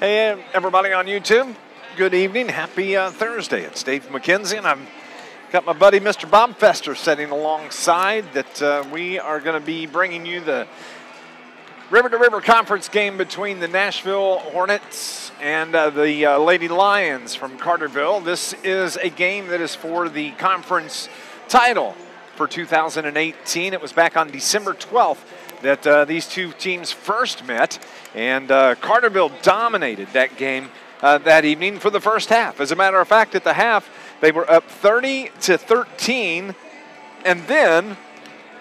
Hey, everybody on YouTube. Good evening. Happy Thursday. It's Dave McKenzie, and I've got my buddy, Mr. Bob Fester, sitting alongside that we are going to be bringing you the river-to-river conference game between the Nashville Hornets and the Lady Lions from Carterville. This is a game that is for the conference title for 2018. It was back on December 12th that these two teams first met, and Carterville dominated that game that evening for the first half. As a matter of fact, at the half, they were up 30-13, and then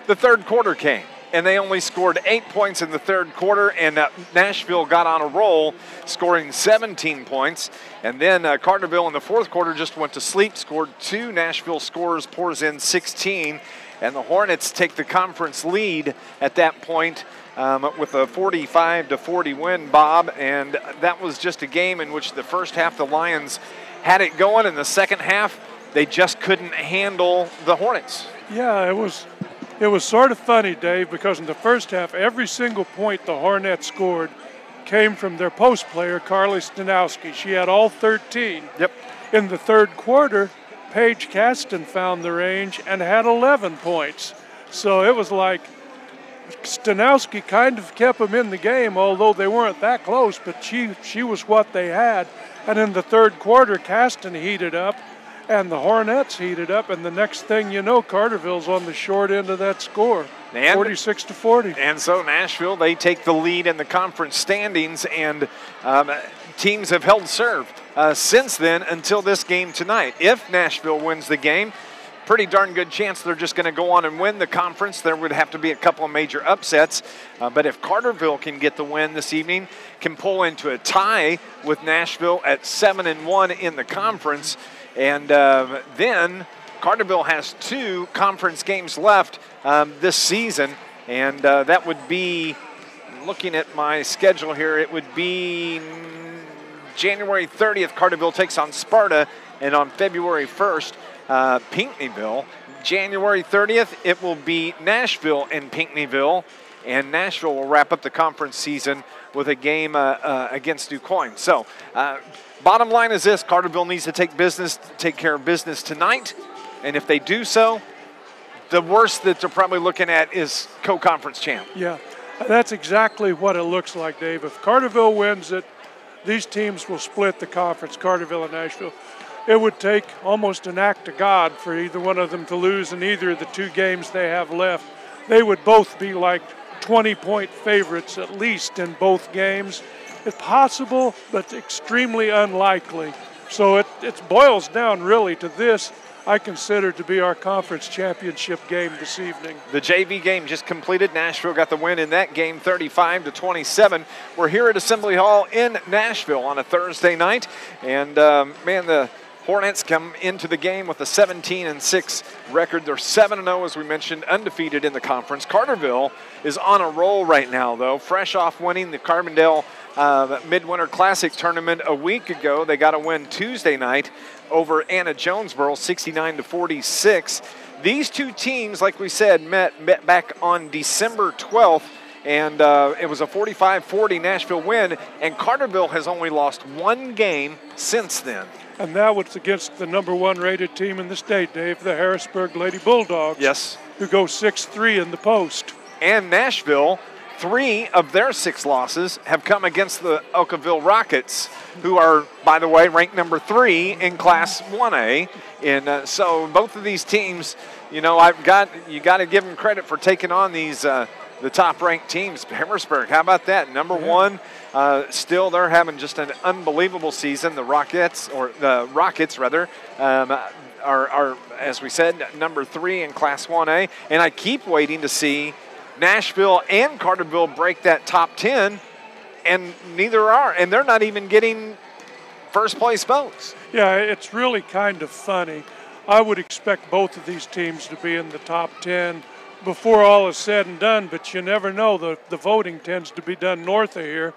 the third quarter came, and they only scored 8 points in the third quarter, and Nashville got on a roll, scoring 17 points, and then Carterville in the fourth quarter just went to sleep, scored 2. Nashville scores, pours in 16, and the Hornets take the conference lead at that point with a 45-40 win, Bob, and that was just a game in which the first half the Lions had it going, and the second half they just couldn't handle the Hornets. Yeah, it was sort of funny, Dave, because in the first half, every single point the Hornets scored came from their post player, Carly Stanowski. She had all 13. Yep. In the third quarter, Paige Caston found the range and had 11 points. So it was like Stanowski kind of kept them in the game, although they weren't that close, but she was what they had. And in the third quarter, Caston heated up, and the Hornets heated up, and the next thing you know, Carterville's on the short end of that score, 46-40. And so Nashville, they take the lead in the conference standings, and teams have held serve since then until this game tonight. If Nashville wins the game, pretty darn good chance they're just going to go on and win the conference. There would have to be a couple of major upsets. But if Carterville can get the win this evening, can pull into a tie with Nashville at 7-1 in the conference, and then Carterville has 2 conference games left this season, and that would be, looking at my schedule here, it would be January 30th, Carterville takes on Sparta, and on February 1st, Pinckneyville. January 30th, it will be Nashville and Pinckneyville, and Nashville will wrap up the conference season with a game against DuQuoin. So, bottom line is this: Carterville needs to take care of business tonight, and if they do so, the worst that they're probably looking at is co-conference champ. Yeah, that's exactly what it looks like, Dave. If Carterville wins it, these teams will split the conference, Carterville and Nashville. It would take almost an act of God for either one of them to lose in either of the 2 games they have left. They would both be like 20-point favorites at least in both games. It's possible, but extremely unlikely. So it boils down really to this, I consider to be our conference championship game this evening. The JV game just completed. Nashville got the win in that game, 35-27. We're here at Assembly Hall in Nashville on a Thursday night, and man, the Hornets come into the game with a 17-6 record. They're 7-0, as we mentioned, undefeated in the conference. Carterville is on a roll right now, though, fresh off winning the Carbondale Midwinter Classic tournament a week ago. They got a win Tuesday night over Anna Jonesboro, 69-46. These 2 teams, like we said, met back on December 12th, and it was a 45-40 Nashville win, and Carterville has only lost 1 game since then. And that was against the #1 rated team in the state, Dave, the Harrisburg Lady Bulldogs. Yes. Who go 6-3 in the post. And Nashville, 3 of their 6 losses have come against the Oakville Rockets, who are, by the way, ranked #3 in Class 1A. And so both of these teams, you know, you got to give them credit for taking on these the top-ranked teams. Harrisburg, how about that? #1. Still, they're having just an unbelievable season. The Rockets, are, as we said, #3 in Class 1A. And I keep waiting to see Nashville and Carterville break that top 10, and neither are. And they're not even getting first-place votes. Yeah, it's really kind of funny. I would expect both of these teams to be in the top 10 before all is said and done, but you never know. The voting tends to be done north of here.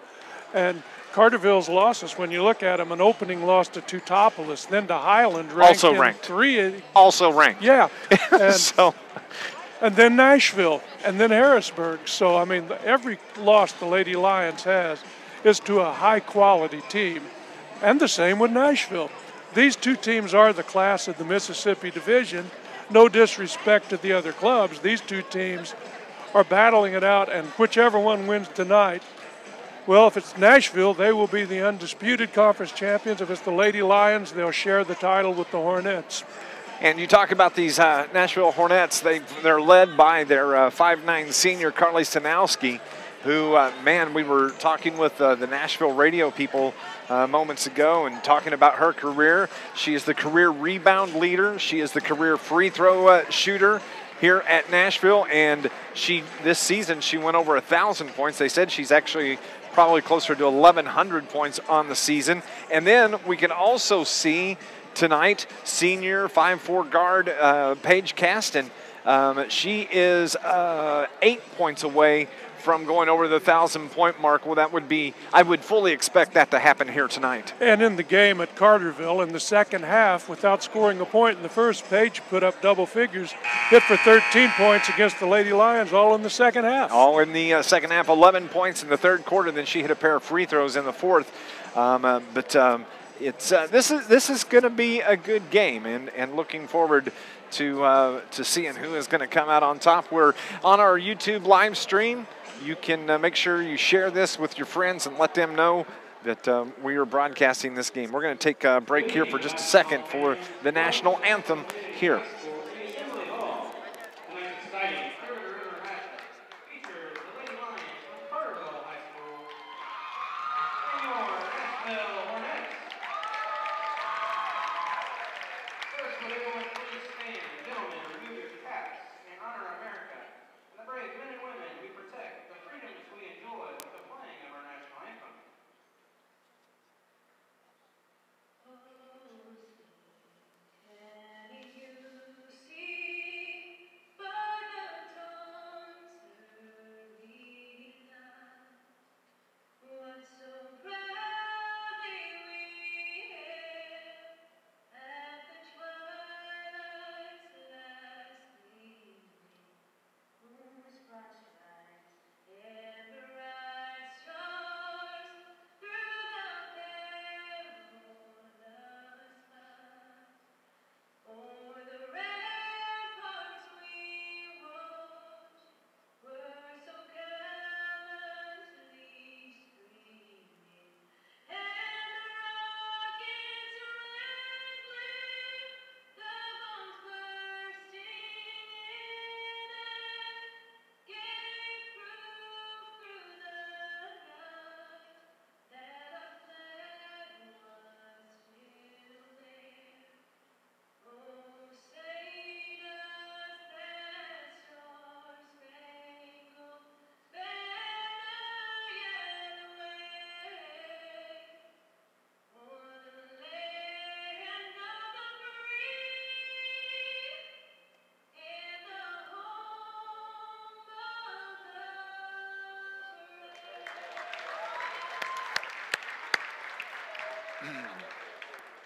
And Carterville's losses, when you look at them, an opening loss to Teutopolis, then to Highland, also ranked. 3. Also ranked. Yeah. And, and then Nashville, and then Harrisburg. So, I mean, every loss the Lady Lions has is to a high-quality team. And the same with Nashville. These two teams are the class of the Mississippi Division. No disrespect to the other clubs. These two teams are battling it out, and whichever one wins tonight, well, if it's Nashville, they will be the undisputed conference champions. If it's the Lady Lions, they'll share the title with the Hornets. And you talk about these Nashville Hornets. They're led by their 5'9" senior, Carly Stanowski, who, man, we were talking with the Nashville radio people moments ago and talking about her career. She is the career rebound leader. She is the career free throw shooter here at Nashville. And this season, she went over 1,000 points. They said she's actually probably closer to 1,100 points on the season. And then we can also see tonight senior 5'4" guard Paige Caston. She is 8 points away from going over the 1,000-point mark. Well, that would be, I would fully expect that to happen here tonight. And in the game at Carterville, in the second half, without scoring a point in the first, Paige put up double figures, hit for 13 points against the Lady Lions, all in the second half. All in the second half, 11 points in the third quarter. Then she hit a pair of free throws in the fourth. This is going to be a good game, and looking forward to seeing who is going to come out on top. We're on our YouTube live stream. You can make sure you share this with your friends and let them know that we are broadcasting this game. We're going to take a break here for just a second for the national anthem here.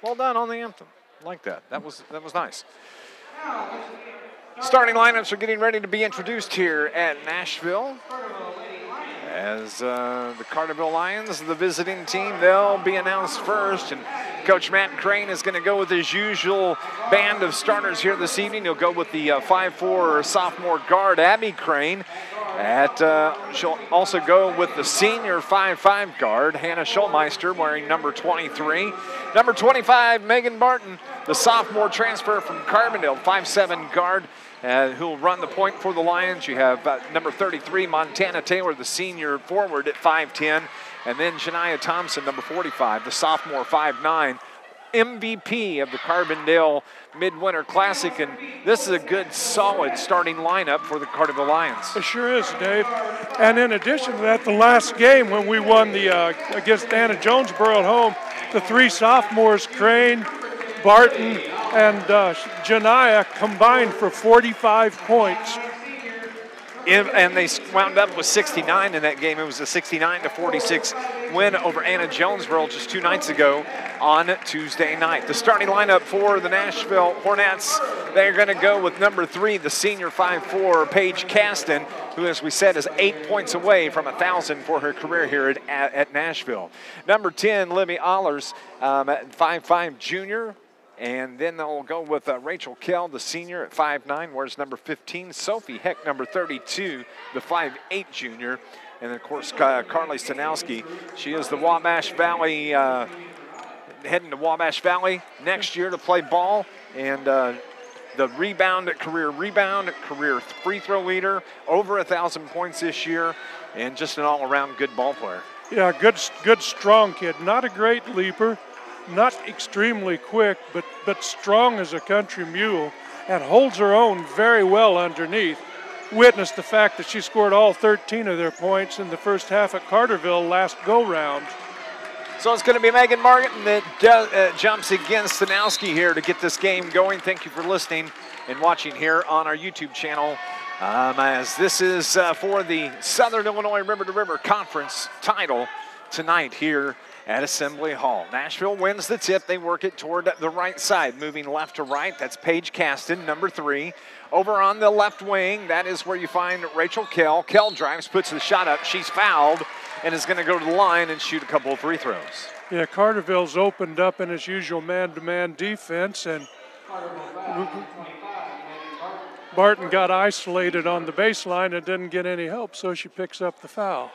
Well done on the anthem. I like that. That was nice. Starting lineups are getting ready to be introduced here at Nashville. As the Carterville Lions, the visiting team, they'll be announced first. And Coach Matt Crane is going to go with his usual band of starters here this evening. He'll go with the 5'4" sophomore guard, Abby Crane. She'll also go with the senior 5'5" guard, Hannah Schulmeister, wearing number 23. Number 25, Megan Barton, the sophomore transfer from Carbondale, 5'7" guard, who'll run the point for the Lions. You have number 33, Montana Taylor, the senior forward at 5'10". And then Shania Thompson, number 45, the sophomore 5'9", MVP of the Carbondale Midwinter Classic. And this is a good, solid starting lineup for the Carterville Lions. It sure is, Dave. And in addition to that, the last game when we won against Anna Jonesboro at home, the three sophomores, Crane, Barton, and Janiyah, combined for 45 points. And they wound up with 69 in that game. It was a 69-46 win over Anna Jonesboro just 2 nights ago on Tuesday night. The starting lineup for the Nashville Hornets, they're going to go with number 3, the senior 5'4", Paige Caston, who, as we said, is 8 points away from 1,000 for her career here at Nashville. Number 10, Libby Allers, 5'5", junior. And then they'll go with Rachel Kell, the senior, at 5'9", whereas number 15, Sophie Heck, number 32, the 5'8", junior. And, of course, Carly Stanowski. She is the Wabash Valley, heading to Wabash Valley next year to play ball. And the career free throw leader, over 1,000 points this year, and just an all-around good ball player. Yeah, good, strong kid. Not a great leaper, not extremely quick, but strong as a country mule, and holds her own very well underneath. Witness the fact that she scored all 13 of their points in the first half at Carterville last go-round. So it's going to be Megan Martin that jumps against Stanowski here to get this game going. Thank you for listening and watching here on our YouTube channel. As this is for the Southern Illinois River to River Conference title tonight here at Assembly Hall. Nashville wins the tip. They work it toward the right side, moving left to right. That's Paige Caston, number 3. Over on the left wing, that is where you find Rachel Kell. Kell drives, puts the shot up. She's fouled and is going to go to the line and shoot a couple of free throws. Yeah, Carterville's opened up in his usual man-to-man defense, and Barton got isolated on the baseline and didn't get any help, so she picks up the foul.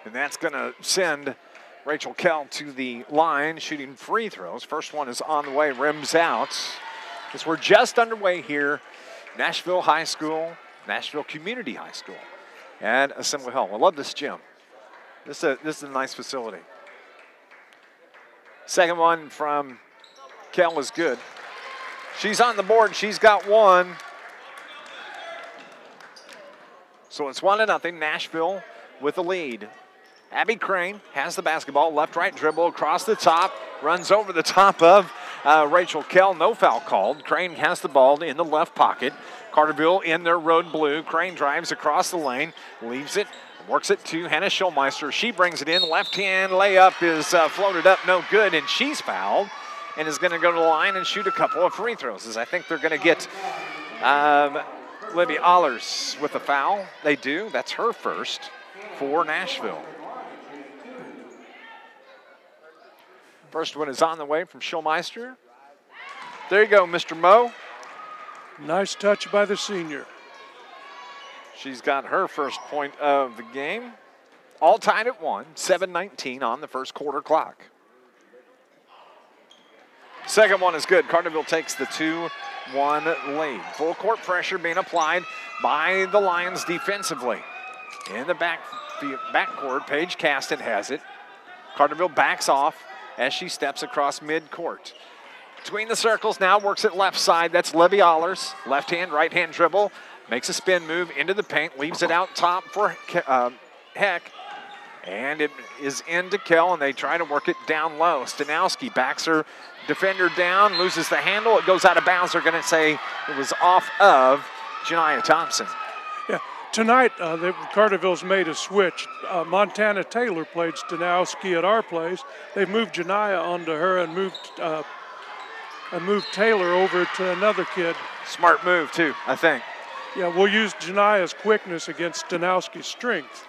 And that's going to send Rachel Kell to the line, shooting free throws. First one is on the way, rims out. As we're just underway here, Nashville High School, Nashville Community High School at Assembly Hall. I love this gym. This is a nice facility. Second one from Kell is good. She's on the board. She's got one. So it's 1-0, Nashville with the lead. Abby Crane has the basketball, left-right dribble across the top, runs over the top of Rachel Kell. No foul called. Crane has the ball in the left pocket. Carterville in their road blue. Crane drives across the lane, leaves it, works it to Hannah Schulmeister. She brings it in. Left-hand layup is floated up, no good, and she's fouled and is going to go to the line and shoot a couple of free throws, as I think they're going to get Libby Allers with a foul. They do. That's her first for Nashville. First one is on the way from Schulmeister. There you go, Mr. Moe. Nice touch by the senior. She's got her first point of the game. All tied at 1, 7:19 on the first quarter clock. Second one is good. Carterville takes the 2-1 lead. Full court pressure being applied by the Lions defensively. In the backcourt, Paige Caston has it. Carterville backs off as she steps across midcourt. Between the circles now, works it left side. That's Libby Allers. Left hand, right hand dribble. Makes a spin move into the paint. Leaves it out top for Heck. And it is into Kell, and they try to work it down low. Stanowski backs her defender down, loses the handle. It goes out of bounds. They're going to say it was off of Janiah Thompson. Yeah, tonight Carterville's made a switch. Montana Taylor played Stanowski at our place. They've moved Janiah onto her and moved Taylor over to another kid. Smart move, too, I think. Yeah, we'll use Janiah's quickness against Stanowski's strength.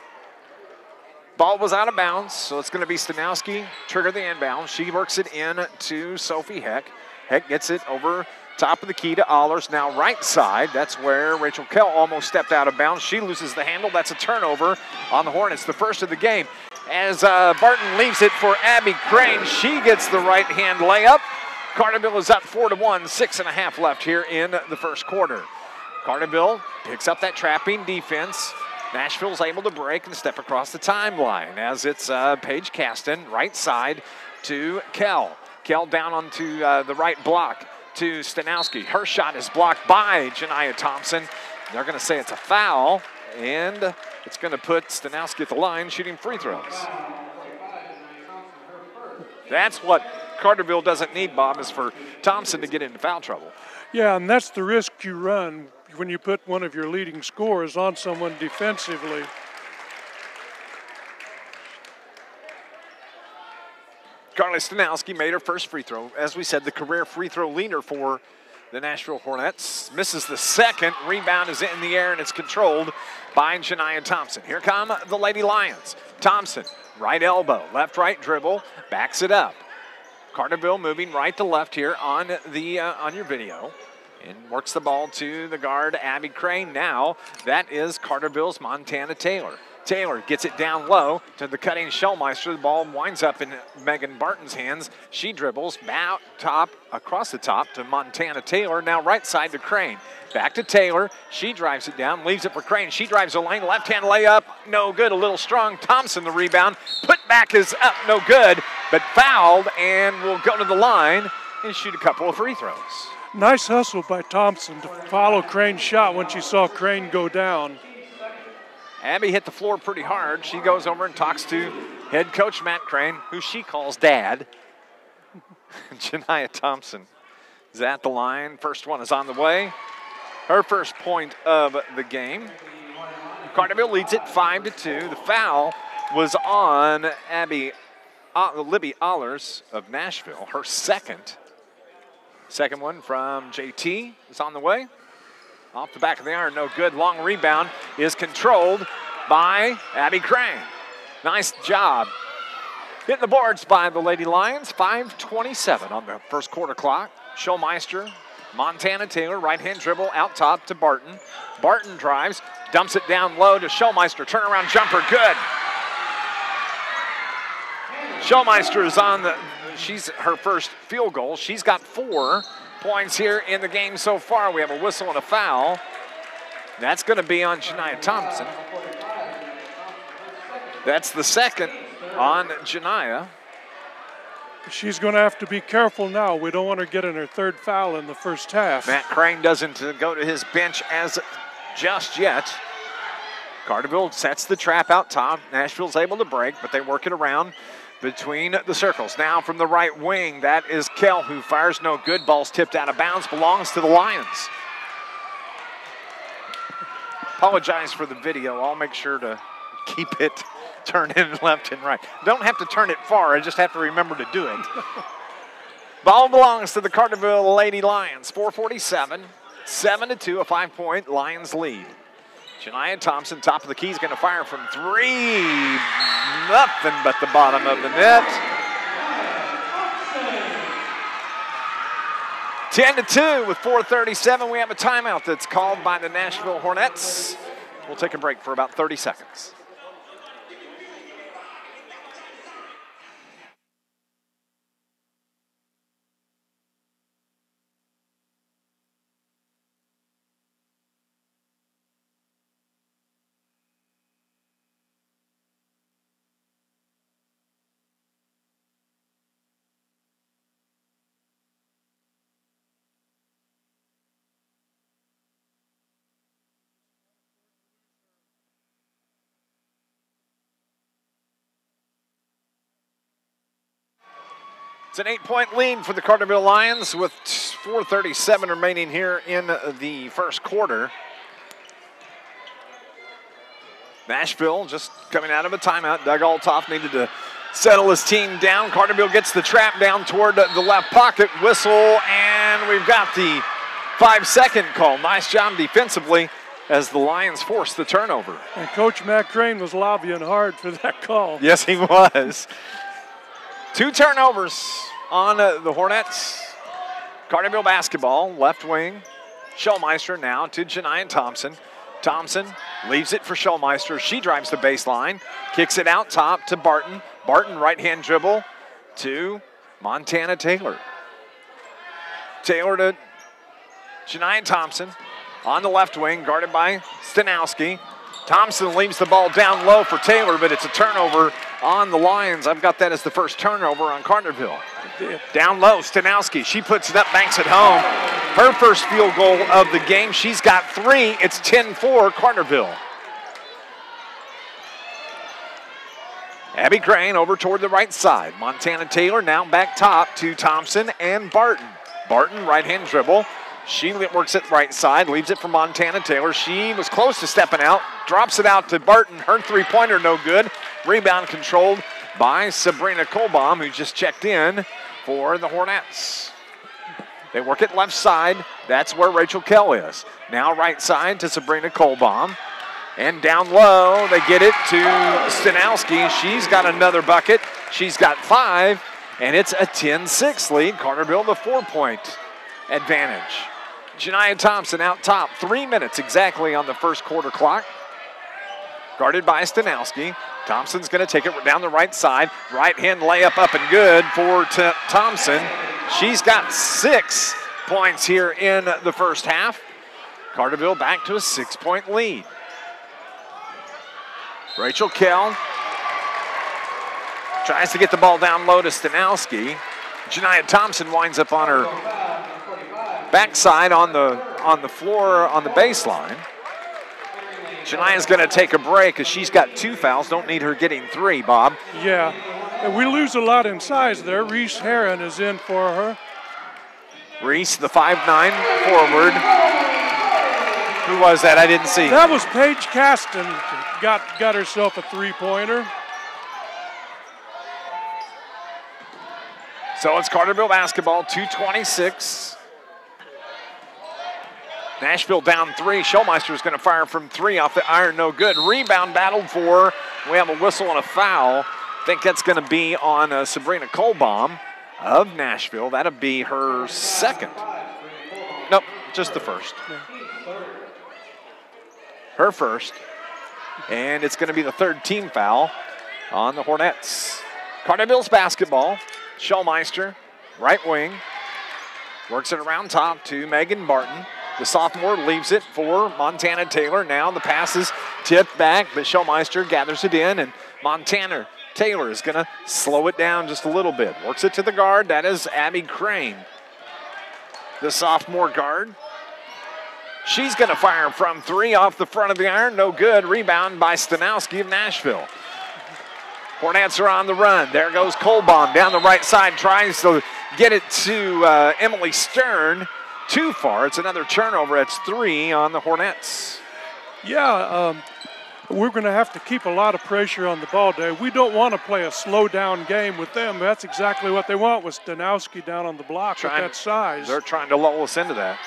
Ball was out of bounds, so it's going to be Stanowski trigger the inbound. She works it in to Sophie Heck. Heck gets it over top of the key to Allers. Now right side, that's where Rachel Kell almost stepped out of bounds. She loses the handle. That's a turnover on the Hornets, the first of the game. As Barton leaves it for Abby Crane, she gets the right-hand layup. Carterville is up 4-1, 6.5 left here in the first quarter. Carterville picks up that trapping defense. Nashville's able to break and step across the timeline as it's Paige Caston, right side to Kell. Kell down onto the right block to Stanowski. Her shot is blocked by Janiah Thompson. They're going to say it's a foul, and it's going to put Stanowski at the line shooting free throws. That's what Carterville doesn't need, Bob, is for Thompson to get into foul trouble. Yeah, and that's the risk you run when you put one of your leading scorers on someone defensively. Carly Stanowski made her first free throw. As we said, the career free throw leader for the Nashville Hornets. Misses the second. Rebound is in the air, and it's controlled by Janiah Thompson. Here come the Lady Lions. Thompson, right elbow, left-right dribble, backs it up. Carterville moving right to left here on your video. And works the ball to the guard, Abby Crane. Now, that is Carterville's Montana Taylor. Taylor gets it down low to the cutting Schellmeister. The ball winds up in Megan Barton's hands. She dribbles across the top to Montana Taylor. Now right side to Crane. Back to Taylor. She drives it down, leaves it for Crane. She drives the lane, left-hand layup, no good, a little strong. Thompson the rebound. Put back is up, no good, but fouled and will go to the line and shoot a couple of free throws. Nice hustle by Thompson to follow Crane's shot when she saw Crane go down. Abby hit the floor pretty hard. She goes over and talks to head coach Matt Crane, who she calls Dad. Janiah Thompson is at the line. First one is on the way. Her first point of the game. Carterville leads it 5-2. The foul was on Libby Allers of Nashville. Her second. Second one from JT is on the way. Off the back of the iron, no good. Long rebound is controlled by Abby Crane. Nice job. Hitting the boards by the Lady Lions. 5:27 on the first quarter clock. Schellmeister, Montana Taylor, right-hand dribble out top to Barton. Barton drives, dumps it down low to Schellmeister. Turnaround jumper, good. Schellmeister is she's her first field goal. She's got 4 points here in the game so far. We have a whistle and a foul. That's going to be on Janiah Thompson. That's the second on Janiah. She's going to have to be careful now. We don't want her getting her third foul in the first half. Matt Crane doesn't go to his bench as just yet. Carterville sets the trap out top. Nashville's able to break, but they work it around between the circles. Now from the right wing, that is Kell, who fires no good. Ball's tipped out of bounds, belongs to the Lions. Apologize for the video. I'll make sure to keep it turned in left and right. Don't have to turn it far, I just have to remember to do it. Ball belongs to the Carterville Lady Lions. 4:47, 7-2, a 5-point Lions lead. Janiah Thompson, top of the key, is going to fire from 3. Nothing but the bottom of the net. 10-2 with 4:37. We have a timeout that's called by the Nashville Hornets. We'll take a break for about 30 seconds. It's an 8-point lead for the Carterville Lions with 4:37 remaining here in the first quarter. Nashville just coming out of a timeout. Doug Altoff needed to settle his team down. Carterville gets the trap down toward the left pocket. Whistle, and we've got the 5-second call. Nice job defensively as the Lions force the turnover. And Coach Matt Crane was lobbying hard for that call. Yes, he was. 2 turnovers on the Hornets. Carterville basketball, left wing. Schellmeister now to Janiah Thompson. Thompson leaves it for Schellmeister. She drives the baseline, kicks it out top to Barton. Barton right-hand dribble to Montana Taylor. Taylor to Janiah Thompson on the left wing, guarded by Stanowski. Thompson leaves the ball down low for Taylor, but it's a turnover on the Lions. I've got that as the first turnover on Carterville. Down low, Stanowski. She puts it up, banks it home. Her first field goal of the game. She's got 3. It's 10-4 Carterville. Abby Crane over toward the right side. Montana Taylor now back top to Thompson and Barton. Barton, right-hand dribble. She works it right side, leaves it for Montana Taylor. She was close to stepping out, drops it out to Barton. Her three-pointer no good. Rebound controlled by Sabrina Kolbaum, who just checked in for the Hornets. They work it left side. That's where Rachel Kell is. Now right side to Sabrina Kolbaum. And down low, they get it to Stanowski. She's got another bucket. She's got 5, and it's a 10-6 lead. Carterville the 4-point advantage. Janiah Thompson out top. 3 minutes exactly on the first quarter clock. Guarded by Stanowski. Thompson's going to take it down the right side. Right hand layup up and good for Thompson. She's got 6 points here in the first half. Carterville back to a 6-point lead. Rachel Kell tries to get the ball down low to Stanowski. Janiah Thompson winds up on her backside on the floor on the baseline. Janiah's going to take a break as she's got 2 fouls. Don't need her getting 3, Bob. Yeah, and we lose a lot in size there. Reese Herron is in for her. Reese, the 5'9" forward. Who was that? I didn't see. That was Paige Caston. Got herself a 3-pointer. So it's Carterville basketball, 2:26. Nashville down 3. Schulmeister is going to fire from 3 off the iron, no good. Rebound battled for. We have a whistle and a foul. I think that's going to be on Sabrina Kolbaum of Nashville. That'll be her second. Nope, just the first. Her first. And it's going to be the 3rd team foul on the Hornets. Carterville's basketball. Schulmeister, right wing. Works it around top to Megan Barton. The sophomore leaves it for Montana Taylor. Now the pass is tipped back, but Schulmeister gathers it in, and Montana Taylor is going to slow it down just a little bit. Works it to the guard. That is Abby Crane, the sophomore guard. She's going to fire from 3 off the front of the iron. No good. Rebound by Stanowski of Nashville. Hornets are on the run. There goes Kolbaum down the right side. Tries to get it to Emily Stern. Too far. It's another turnover. It's 3 on the Hornets. Yeah, we're going to have to keep a lot of pressure on the ball, Dave. We don't want to play a slow-down game with them. That's exactly what they want with Stanowski down on the block with that size. They're trying to lull us into that.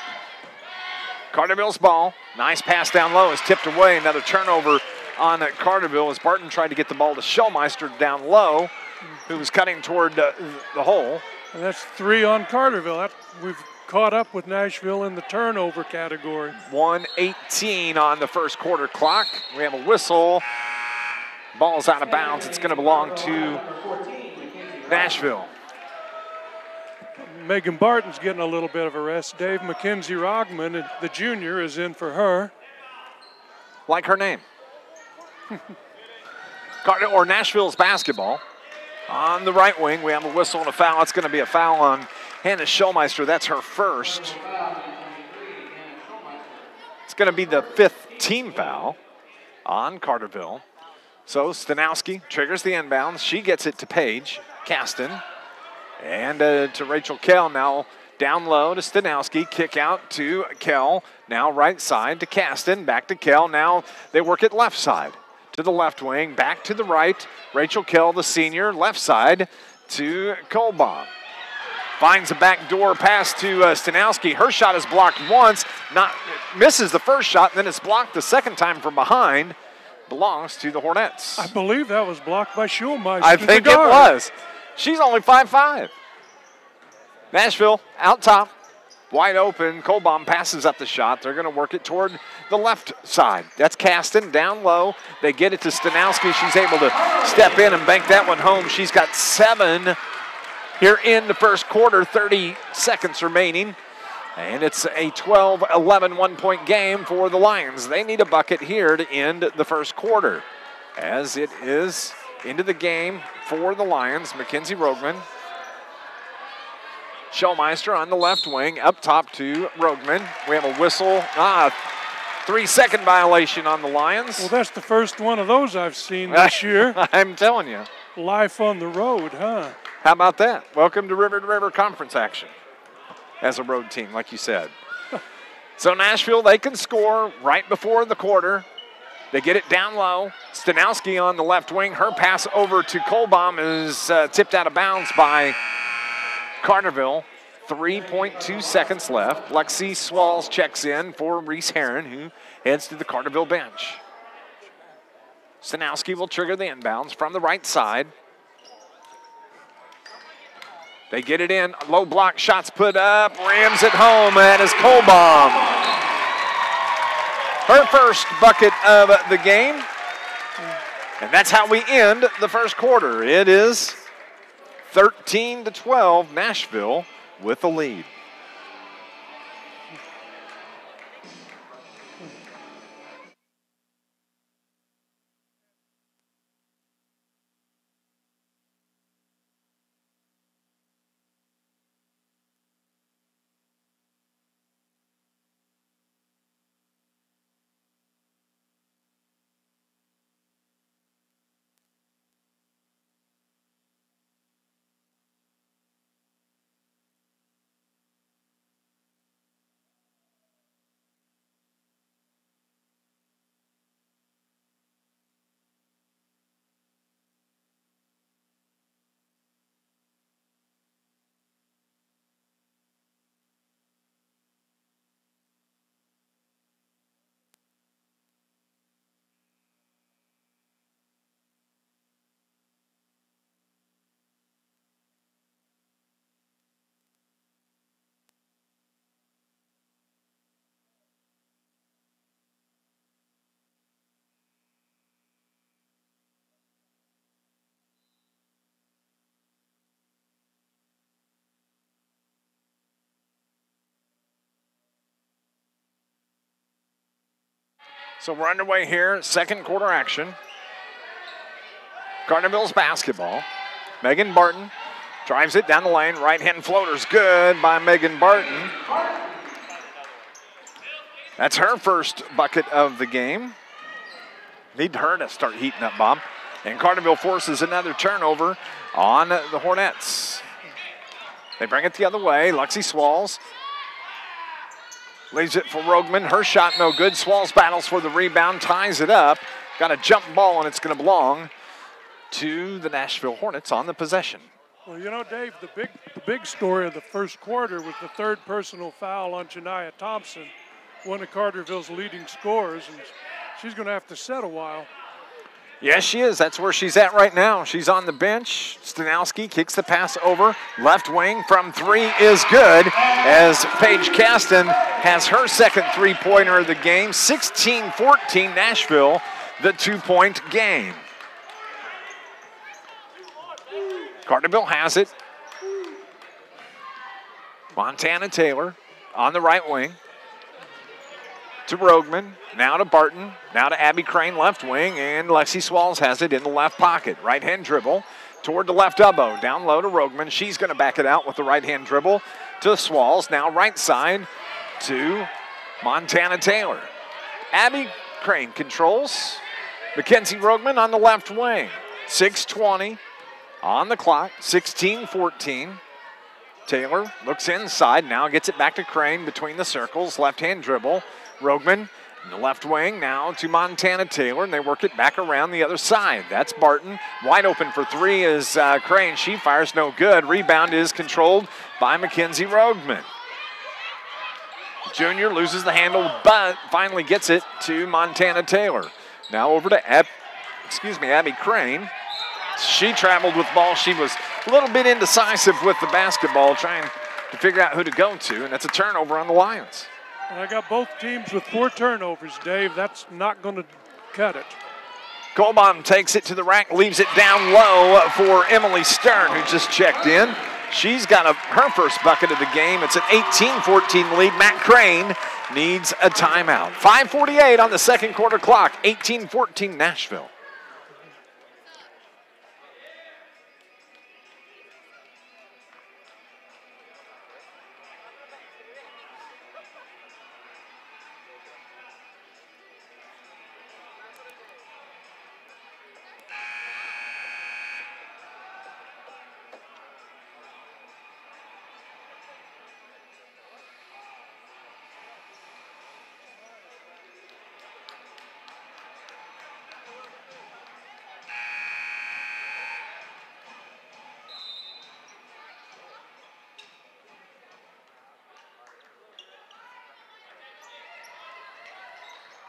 Carterville's ball. Nice pass down low is tipped away. Another turnover on Carterville as Barton tried to get the ball to Schulmeister down low, who was cutting toward the hole. And that's 3 on Carterville. We've caught up with Nashville in the turnover category. 1:18 on the first quarter clock. We have a whistle. Ball's out of bounds. It's going to belong to Nashville. Megan Barton's getting a little bit of a rest. Dave Mackenzie Rogman, the junior, is in for her. Like her name. Or Nashville's basketball. On the right wing, we have a whistle and a foul. It's going to be a foul on Hannah Schulmeister. That's her first. It's going to be the 5th team foul on Carterville. So Stanowski triggers the inbounds. She gets it to Paige Caston. And to Rachel Kell. Now down low to Stanowski. Kick out to Kell. Now right side to Caston. Back to Kell. Now they work it left side to the left wing. Back to the right. Rachel Kell, the senior. Left side to Kolbaum. Finds a backdoor pass to Stanowski. Her shot is blocked once. Misses the first shot. And then it's blocked the second time from behind. Belongs to the Hornets. I believe that was blocked by Schulmeister. I think it was. She's only 5'5". Nashville out top, wide open. Kolbaum passes up the shot. They're going to work it toward the left side. That's Caston down low. They get it to Stanowski. She's able to step in and bank that one home. She's got 7 here in the first quarter, 30 seconds remaining. And it's a 12-11 one-point game for the Lions. They need a bucket here to end the first quarter, as it is into the game for the Lions. Mackenzie Rogman. Schulmeister on the left wing, up top to Rogman. We have a whistle. 3-second violation on the Lions. Well, that's the first one of those I've seen this year. I'm telling you. Life on the road, huh? How about that? Welcome to River Conference action as a road team, like you said. So Nashville, they can score right before the quarter. They get it down low. Stanowski on the left wing. Her pass over to Kolbaum is tipped out of bounds by Carterville. 3.2 seconds left. Lexi Swalls checks in for Reese Herron, who heads to the Carterville bench. Stanowski will trigger the inbounds from the right side. They get it in. Low block shots put up. Rams it home. That is Kolbaum. Her first bucket of the game. And that's how we end the first quarter. It is 13-12, Nashville with the lead. So we're underway here, second quarter action. Carterville's basketball. Megan Barton drives it down the lane. Right-hand floater's good by Megan Barton. That's her first bucket of the game. Need her to start heating up, Bob. And Carterville forces another turnover on the Hornets. They bring it the other way. Lexi Swalls leaves it for Rogman. Her shot no good. Swalls battles for the rebound, ties it up. Got a jump ball, and it's going to belong to the Nashville Hornets on the possession. Well, you know, Dave, the big story of the first quarter was the third personal foul on Janiyah Thompson, one of Carterville's leading scorers, and she's going to have to set a while. Yes, she is. That's where she's at right now. She's on the bench. Stanowski kicks the pass over. Left wing from three is good as Paige Caston has her second three-pointer of the game. 16-14 Nashville, the two-point game. Carterville has it. Montana Taylor on the right wing. To Rogman, now to Barton, now to Abby Crane, left wing, and Lexi Swalls has it in the left pocket. Right-hand dribble toward the left elbow, down low to Rogman. She's going to back it out with the right-hand dribble to Swalls. Now right side to Montana Taylor. Abby Crane controls. Mackenzie Rogman on the left wing. 6:20 on the clock, 16-14. Taylor looks inside, now gets it back to Crane between the circles, left-hand dribble. Rogman in the left wing now to Montana Taylor, and they work it back around the other side. That's Barton. Wide open for three is Crane. She fires no good. Rebound is controlled by Mackenzie Rogman. Junior loses the handle, but finally gets it to Montana Taylor. Now over to Abby Crane. She traveled with the ball. She was a little bit indecisive with the basketball, trying to figure out who to go to, and that's a turnover on the Lions. And I got both teams with 4 turnovers, Dave. That's not going to cut it. Kolbaum takes it to the rack, leaves it down low for Emily Stern, who just checked in. She's got her first bucket of the game. It's an 18-14 lead. Matt Crane needs a timeout. 5:48 on the second quarter clock. 18-14 Nashville.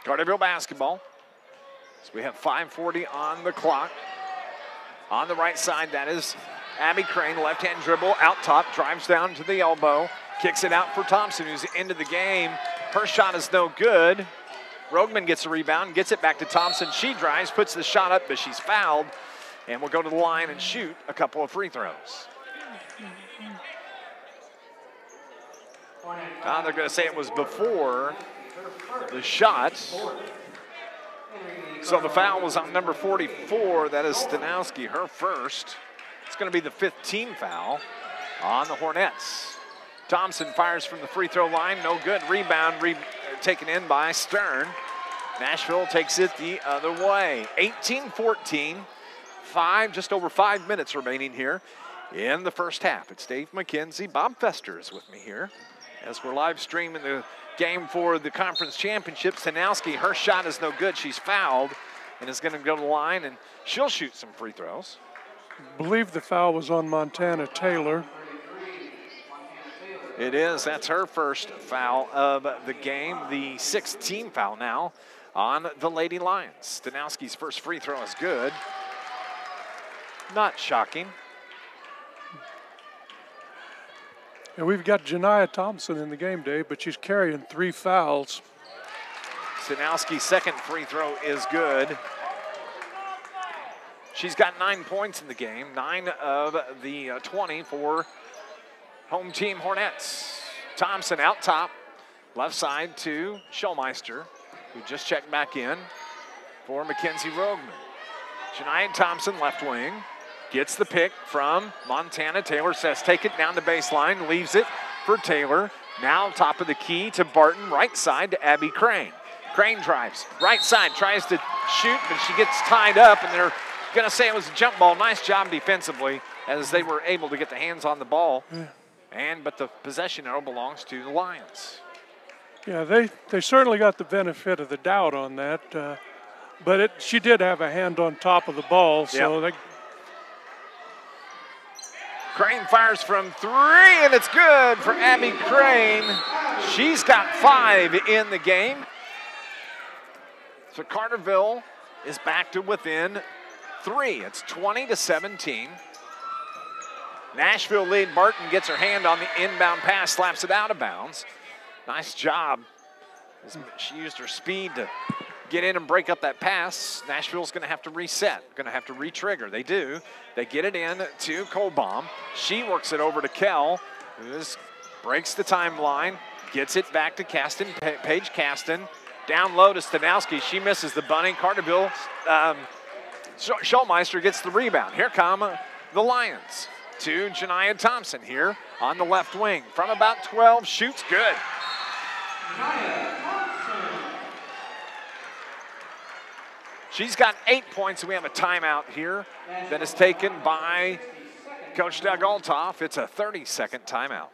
Carterville basketball. So we have 5:40 on the clock. On the right side, that is Abby Crane, left-hand dribble, out top, drives down to the elbow, kicks it out for Thompson, who's into the game. Her shot is no good. Rogman gets the rebound, gets it back to Thompson. She drives, puts the shot up, but she's fouled, and will go to the line and shoot a couple of free throws. They're going to say it was before the shot. So the foul was on number 44. That is Stanowski, her first. It's going to be the 15th foul on the Hornets. Thompson fires from the free throw line. No good. Rebound taken in by Stern. Nashville takes it the other way. 18-14. Just over 5 minutes remaining here in the first half. It's Dave McKenzie. Bob Fester is with me here as we're live streaming the game for the conference championship. Stanowski, her shot is no good. She's fouled and is going to go to the line, and she'll shoot some free throws. I believe the foul was on Montana Taylor. It is. That's her first foul of the game. The 6th team foul now on the Lady Lions. Stanowski's first free throw is good. Not shocking. And we've got Janiah Thompson in the game, Dave, but she's carrying 3 fouls. Stanowski's second free throw is good. She's got 9 points in the game, 9 of the 20 for home team Hornets. Thompson out top, left side to Schulmeister, who just checked back in for Mackenzie Rogman. Janiah Thompson, left wing, gets the pick from Montana Taylor, says take it down the baseline, leaves it for Taylor. Now top of the key to Barton, right side to Abby Crane. Crane drives, right side, tries to shoot, but she gets tied up, and they're going to say it was a jump ball. Nice job defensively as they were able to get the hands on the ball. But the possession arrow belongs to the Lions. Yeah, they certainly got the benefit of the doubt on that, but she did have a hand on top of the ball, so yep. Crane fires from 3, and it's good for Abby Crane. She's got 5 in the game. So Carterville is back to within 3. It's 20-17. Nashville lead. Barton gets her hand on the inbound pass, slaps it out of bounds. Nice job. She used her speed to get in and break up that pass. Nashville's going to have to reset, going to have to re-trigger. They do. They get it in to Colbaum. She works it over to Kell, who breaks the timeline, gets it back to Caston, Paige Caston. Down low to Stanowski. She misses the bunny. Carterville, Schulmeister gets the rebound. Here come the Lions to Janiah Thompson here on the left wing. From about 12, shoots good. She's got 8 points, and we have a timeout here that is taken by Coach Doug Altoff. It's a 30-second timeout.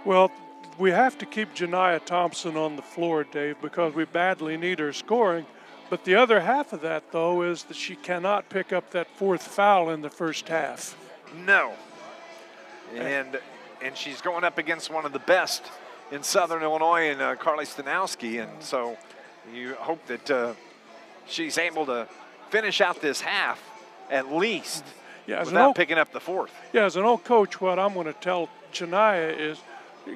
Well, we have to keep Janiah Thompson on the floor, Dave, because we badly need her scoring. But the other half of that, though, is that she cannot pick up that 4th foul in the first half. No. And she's going up against one of the best in Southern Illinois in Carly Stanowski. And so you hope that she's able to finish out this half at least without picking up the 4th. Yeah, as an old coach, what I'm going to tell Janiah is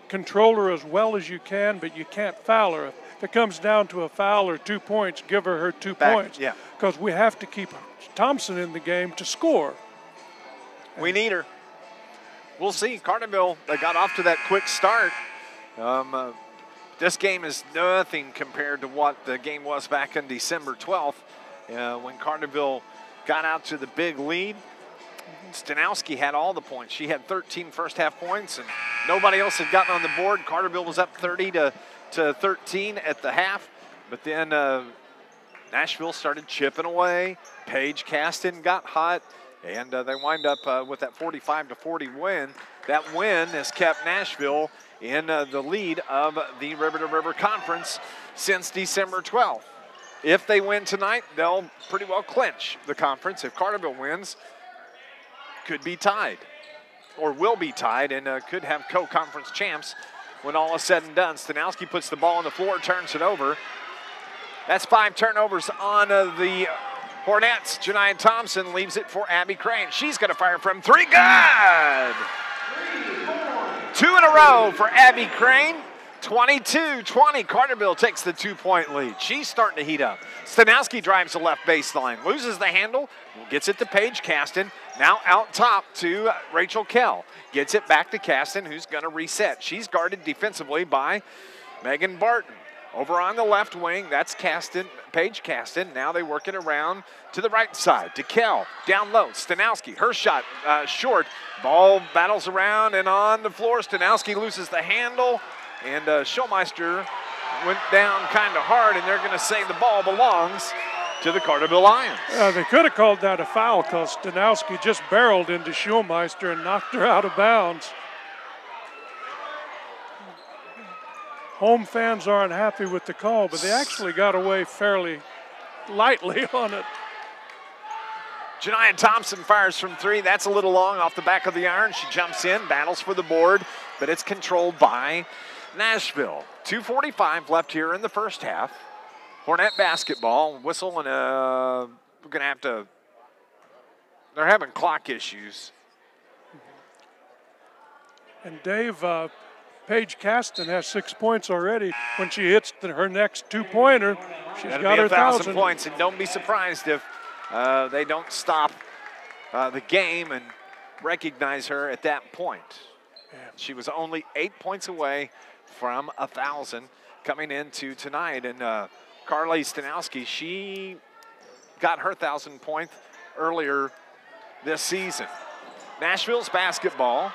control her as well as you can, but you can't foul her. If it comes down to a foul or 2 points, give her 2 points. Yeah. Because we have to keep Thompson in the game to score. We need her. We'll see. Carterville, they got off to that quick start. This game is nothing compared to what the game was back on December 12th when Carterville got out to the big lead. Stanowski had all the points. She had 13 first half points, and nobody else had gotten on the board. Carterville was up 30 to 13 at the half, but then Nashville started chipping away. Paige Caston got hot, and they wind up with that 45-40 win. That win has kept Nashville in the lead of the River to River Conference since December 12th. If they win tonight, they'll pretty well clinch the conference. If Carterville wins, could be tied, or will be tied, and could have co-conference champs when all is said and done. Stanowski puts the ball on the floor, turns it over. That's 5 turnovers on the Hornets. Janiyah Thompson leaves it for Abby Crane. She's going to fire from 3. Good! 2 in a row for Abby Crane. 22-20. Carterville takes the 2-point lead. She's starting to heat up. Stanowski drives the left baseline, loses the handle, gets it to Paige Caston. Now out top to Rachel Kell. Gets it back to Caston, who's going to reset. She's guarded defensively by Megan Barton. Over on the left wing, that's Caston, Paige Caston. Now they work it around to the right side to Kell. Down low, Stanowski, her shot short. Ball battles around and on the floor. Stanowski loses the handle, and Schulmeister went down kind of hard, and they're going to say the ball belongs to the Carterville Lions. They could have called that a foul because Stanowski just barreled into Schulmeister and knocked her out of bounds. Home fans aren't happy with the call, but they actually got away fairly lightly on it. Janiyah Thompson fires from 3. That's a little long off the back of the iron. She jumps in, battles for the board, but it's controlled by Nashville. 2:45 left here in the first half. Hornet basketball, whistle, and we're going to have to, they're having clock issues. And Dave, Paige Caston has 6 points already. When she hits her next 2-pointer, she's got her 1,000 points. And don't be surprised if they don't stop the game and recognize her at that point. Yeah. She was only 8 points away from 1,000 coming into tonight. And Carly Stanowski, she got her 1,000 points earlier this season. Nashville's basketball.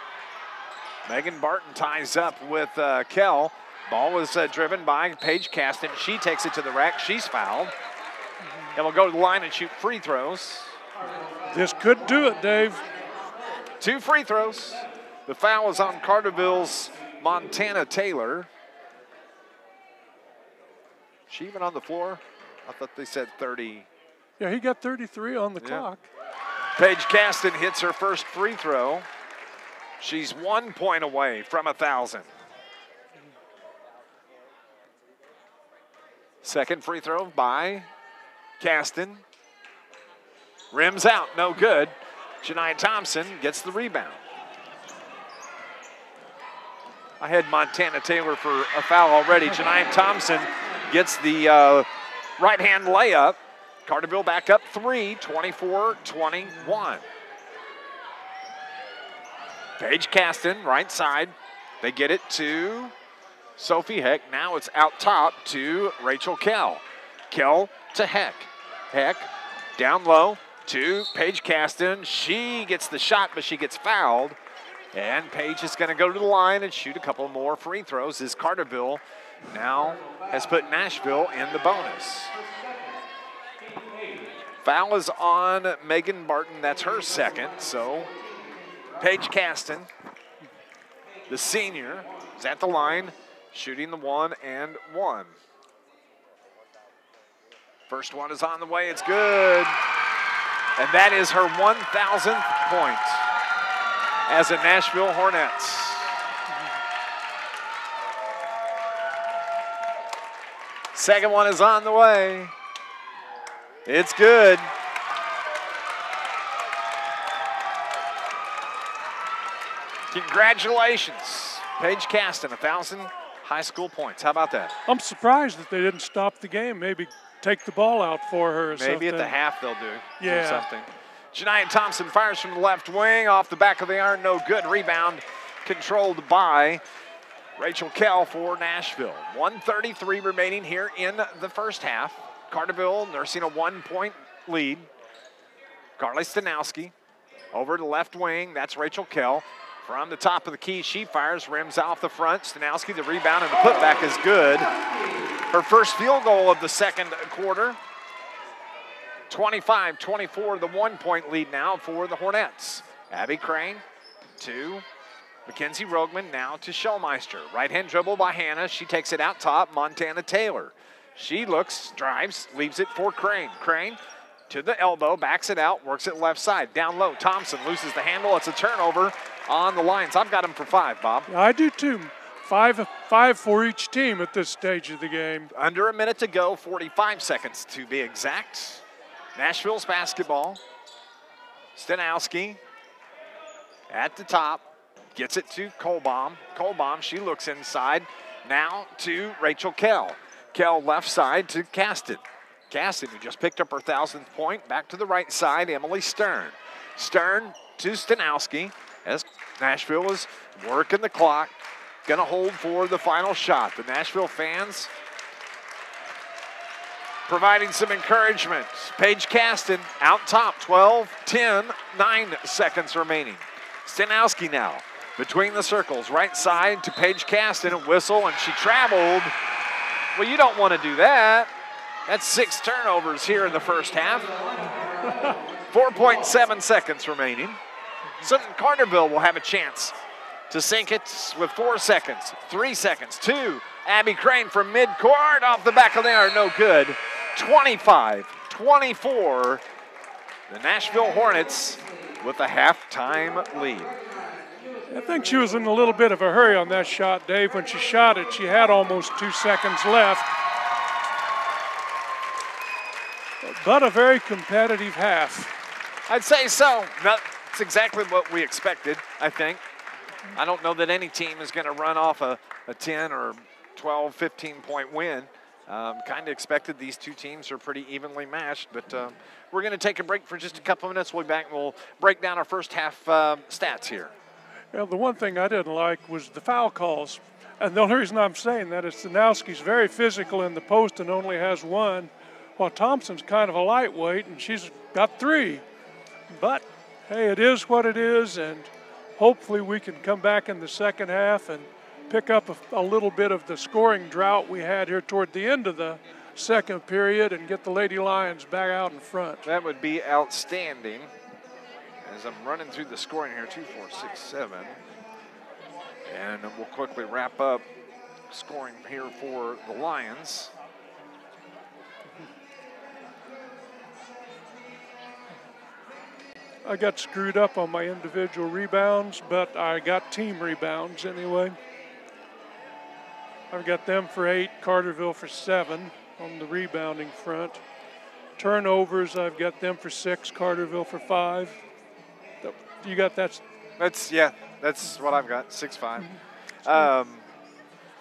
Megan Barton ties up with Kell. Ball was driven by Paige Caston. She takes it to the rack. She's fouled. And will go to the line and shoot free throws. This could do it, Dave. 2 free throws. The foul is on Carterville's Montana Taylor. She even on the floor? I thought they said 30. Yeah, he got 33 on the clock. Paige Caston hits her first free throw. She's 1 point away from 1,000. Second free throw by Caston. Rims out, no good. Janiyah Thompson gets the rebound. I had Montana Taylor for a foul already. Janiyah Thompson gets the right-hand layup. Carterville back up 3, 24-21. Paige Caston, right side. They get it to Sophie Heck. Now it's out top to Rachel Kell. Kell to Heck. Heck down low to Paige Caston. She gets the shot, but she gets fouled. And Paige is going to go to the line and shoot a couple more free throws as Carterville now has put Nashville in the bonus. Foul is on Megan Barton. That's her second. So Paige Caston, the senior, is at the line, shooting the 1 and 1. First one is on the way. It's good. And that is her 1,000th point as a Nashville Hornets. Second one is on the way. It's good. Congratulations, Paige Caston, 1,000 high school points. How about that? I'm surprised that they didn't stop the game. Maybe take the ball out for her or something. Maybe at the half they'll do Yeah. something. Janiyah Thompson fires from the left wing, off the back of the iron, no good. Rebound controlled by Rachel Kell for Nashville. 1:33 remaining here in the first half. Carterville nursing a 1-point lead. Carly Stanowski over the left wing. That's Rachel Kell. From the top of the key, she fires, rims off the front. Stanowski, the rebound, and the putback is good. Her first field goal of the second quarter. 25-24, the 1-point lead now for the Hornets. Abby Crane to Mackenzie Rogman, now to Schulmeister. Right-hand dribble by Hannah. She takes it out top. Montana Taylor. She looks, drives, leaves it for Crane. Crane to the elbow, backs it out, works it left side. Down low, Thompson loses the handle. It's a turnover on the Lions. I've got them for 5, Bob. I do too. five for each team at this stage of the game. Under a minute to go, 45 seconds to be exact. Nashville's basketball. Stanowski at the top, gets it to Kolbaum. Kolbaum, she looks inside. Now to Rachel Kell. Kell left side to Caston. Caston, who just picked up her 1,000th point, back to the right side, Emily Stern. Stern to Stanowski as Nashville is working the clock. Gonna hold for the final shot. The Nashville fans providing some encouragement. Paige Caston out top, 12, 10, 9 seconds remaining. Stanowski now between the circles, right side to Paige Caston, a whistle, and she traveled. Well, you don't want to do that. That's 6 turnovers here in the first half. 4.7 seconds remaining. So Carterville will have a chance to sink it with 4 seconds, 3 seconds, 2. Abby Crane from midcourt off the back of the iron, no good. 25-24, the Nashville Hornets with a halftime lead. I think she was in a little bit of a hurry on that shot, Dave. When she shot it, she had almost 2 seconds left. But a very competitive half. I'd say so. That's exactly what we expected, I think. I don't know that any team is going to run off a 10 or 12, 15-point win. Kind of expected. These two teams are pretty evenly matched, but we're going to take a break for just a couple minutes. We'll be back and we'll break down our first half stats here. Well, the one thing I didn't like was the foul calls. And the only reason I'm saying that is Stanowski's very physical in the post and only has 1, while Thompson's kind of a lightweight and she's got 3. But, hey, it is what it is, and hopefully we can come back in the second half and pick up a little bit of the scoring drought we had here toward the end of the second period and get the Lady Lions back out in front. That would be outstanding. As I'm running through the scoring here, 2, 4, 6, 7. And we'll quickly wrap up scoring here for the Lions. I got screwed up on my individual rebounds, but I got team rebounds anyway. I've got them for 8, Carterville for 7 on the rebounding front. Turnovers, I've got them for 6, Carterville for 5. You got that? That's what I've got, 6-5.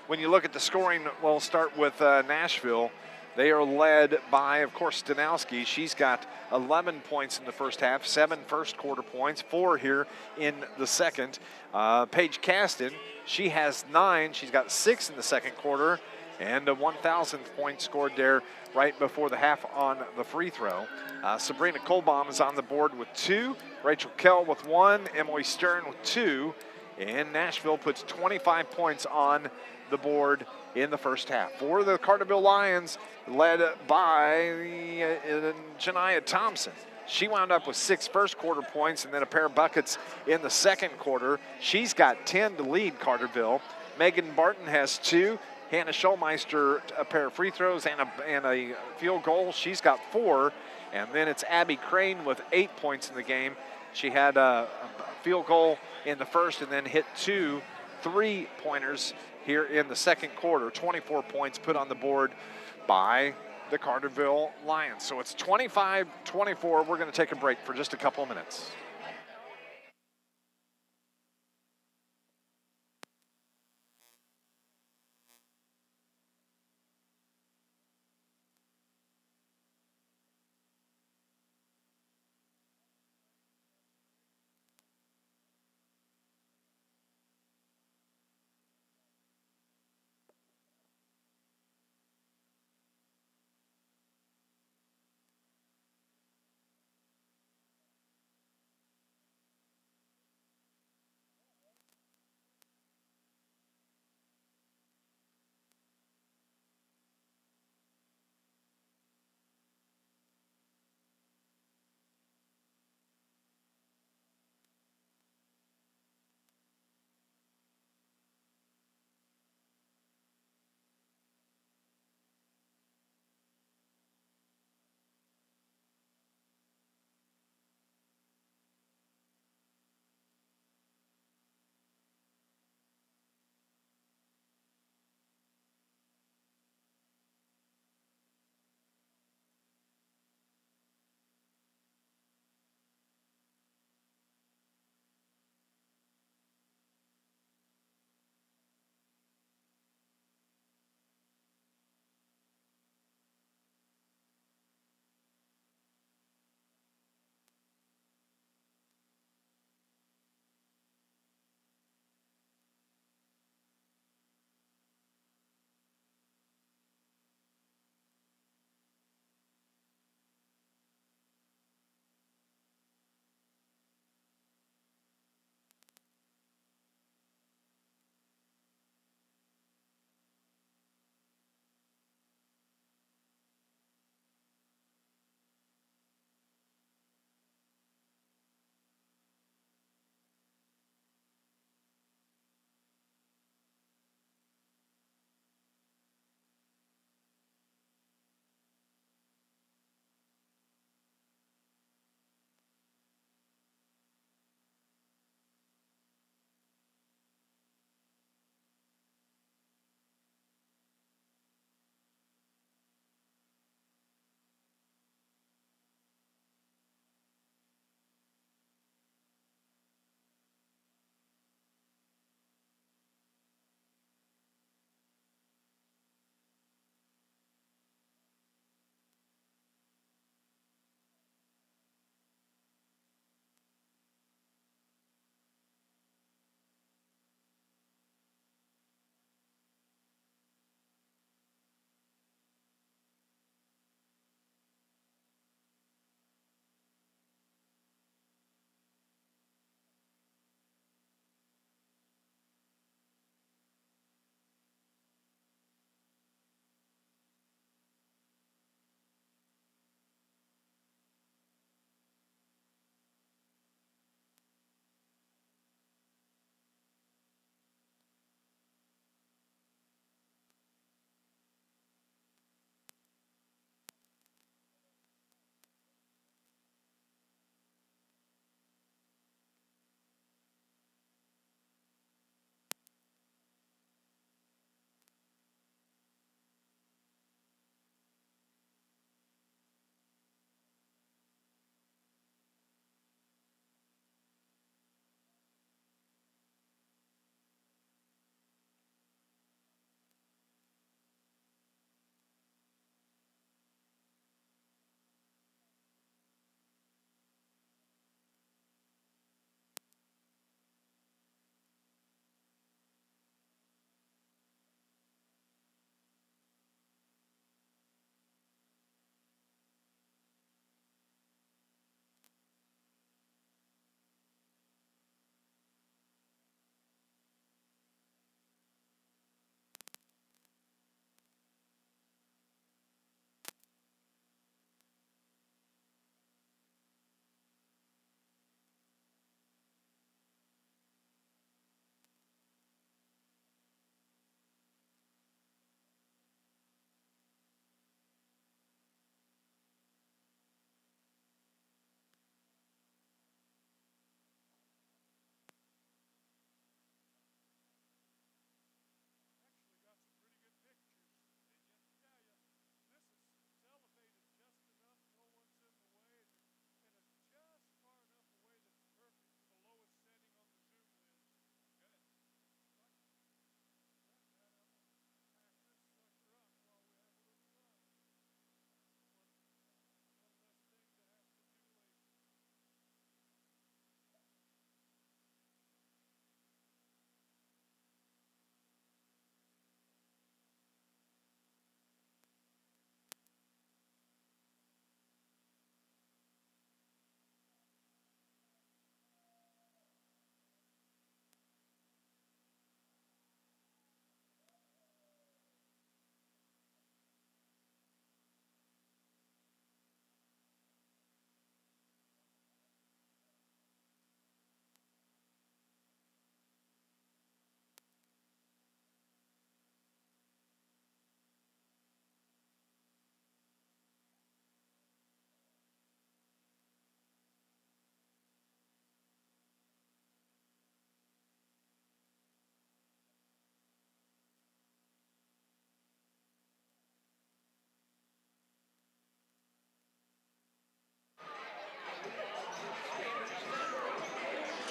When you look at the scoring, we'll start with Nashville. They are led by, of course, Stanowski. She's got 11 points in the first half, 7 first quarter points, 4 here in the second. Paige Caston, she has 9. She's got 6 in the second quarter, and a 1,000th point scored there right before the half on the free throw. Sabrina Kolbaum is on the board with 2. Rachel Kell with 1. Emily Stern with 2. And Nashville puts 25 points on the board in the first half. For the Carterville Lions, led by Janiah Thompson. She wound up with 6 first quarter points and then a pair of buckets in the second quarter. She's got 10 to lead Carterville. Megan Barton has 2. Hannah Schulmeister, a pair of free throws and a field goal. She's got 4. And then it's Abby Crane with 8 points in the game. She had a field goal in the first and then hit 2 3-pointers here in the second quarter. 24 points put on the board by the Carterville Lions. So it's 25-24. We're going to take a break for just a couple of minutes.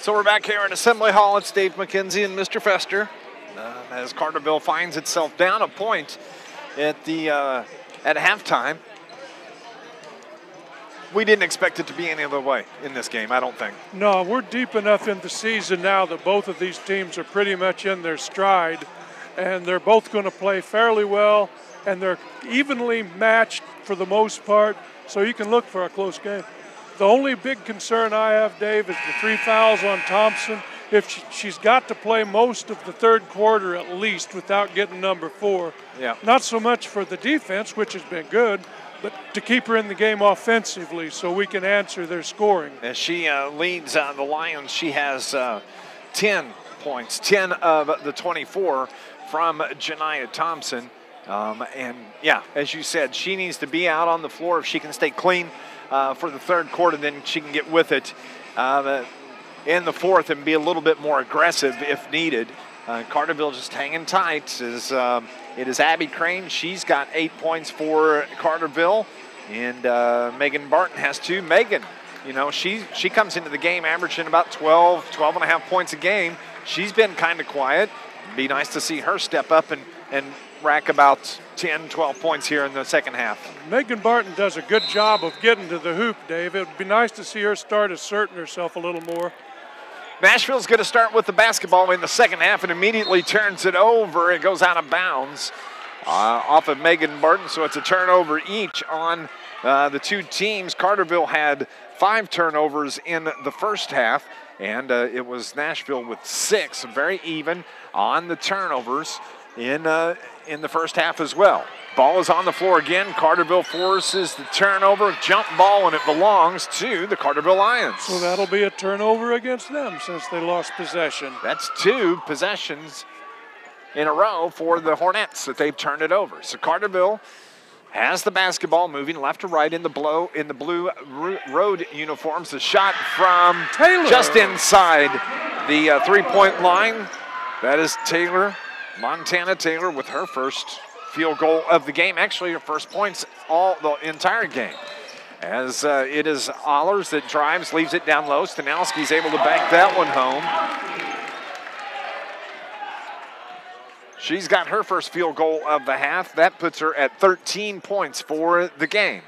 So we're back here in Assembly Hall. It's Dave McKenzie and Mr. Fester as Carterville finds itself down a point at halftime. We didn't expect it to be any other way in this game, I don't think. No, we're deep enough in the season now that both of these teams are pretty much in their stride, and they're both going to play fairly well, and they're evenly matched for the most part, so you can look for a close game. The only big concern I have, Dave, is the 3 fouls on Thompson. If she's got to play most of the third quarter at least without getting number 4. Yeah. Not so much for the defense, which has been good, but to keep her in the game offensively so we can answer their scoring. As she leads the Lions, she has 10 points, 10 of the 24 from Janiah Thompson. And, yeah, as you said, she needs to be out on the floor. If she can stay clean for the third quarter, then she can get with it in the fourth and be a little bit more aggressive if needed. Carterville just hanging tight. It is Abby Crane. She's got 8 points for Carterville, and Megan Barton has 2. Megan, you know, she comes into the game averaging about 12 and a half points a game. She's been kind of quiet. It'd be nice to see her step up and rack about 10, 12 points here in the second half. Megan Barton does a good job of getting to the hoop, Dave. It would be nice to see her start asserting herself a little more. Nashville's going to start with the basketball in the second half and immediately turns it over. It goes out of bounds off of Megan Barton, so it's a turnover each on the two teams. Carterville had 5 turnovers in the first half, and it was Nashville with 6, very even on the turnovers in the first half as well. Ball is on the floor again. Carterville forces the turnover, jump ball, and it belongs to the Carterville Lions. So that'll be a turnover against them since they lost possession. That's 2 possessions in a row for the Hornets that they've turned it over. So Carterville has the basketball, moving left to right in the blue road uniforms. The shot from Taylor just inside the three-point line. That is Taylor, Montana Taylor, with her first field goal of the game. Actually, her first points all the entire game. As it is Allers that drives, leaves it down low. Stanowski's able to bank that one home. She's got her first field goal of the half. That puts her at 13 points for the game.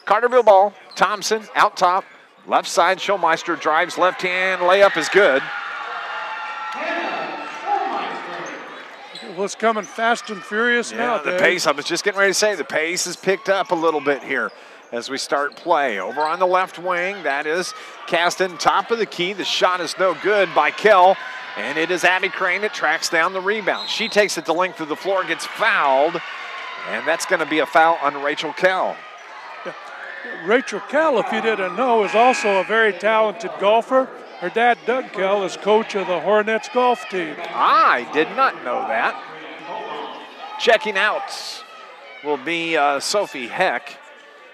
Carterville ball. Thompson out top. Left side, Schulmeister drives, left hand, layup is good. Well, it's coming fast and furious now, the Dave. pace, I was just getting ready to say, the pace has picked up a little bit here as we start play. Over on the left wing, that is Caston, top of the key. The shot is no good by Kell, and it is Abby Crane that tracks down the rebound. She takes it the length of the floor, gets fouled, and that's going to be a foul on Rachel Kell. Yeah. Rachel Kell, if you didn't know, is also a very talented golfer. Her dad, Doug Kell, is coach of the Hornets golf team. I did not know that. Checking out will be Sophie Heck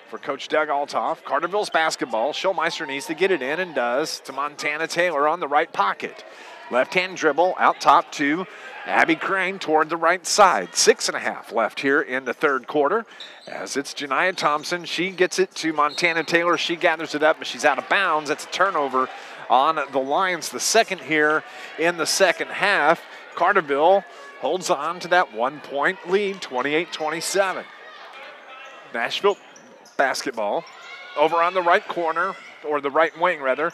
for Coach Doug Altoff. Carterville's basketball. Schulmeister needs to get it in and does to Montana Taylor on the right pocket. Left-hand dribble out top to Abby Crane toward the right side. 6.5 left here in the third quarter. As it's Janiah Thompson. She gets it to Montana Taylor. She gathers it up, but she's out of bounds. That's a turnover on the Lions. The second here in the second half. Carterville holds on to that 1-point lead, 28-27. Nashville basketball. Over on the right corner, or the right wing rather.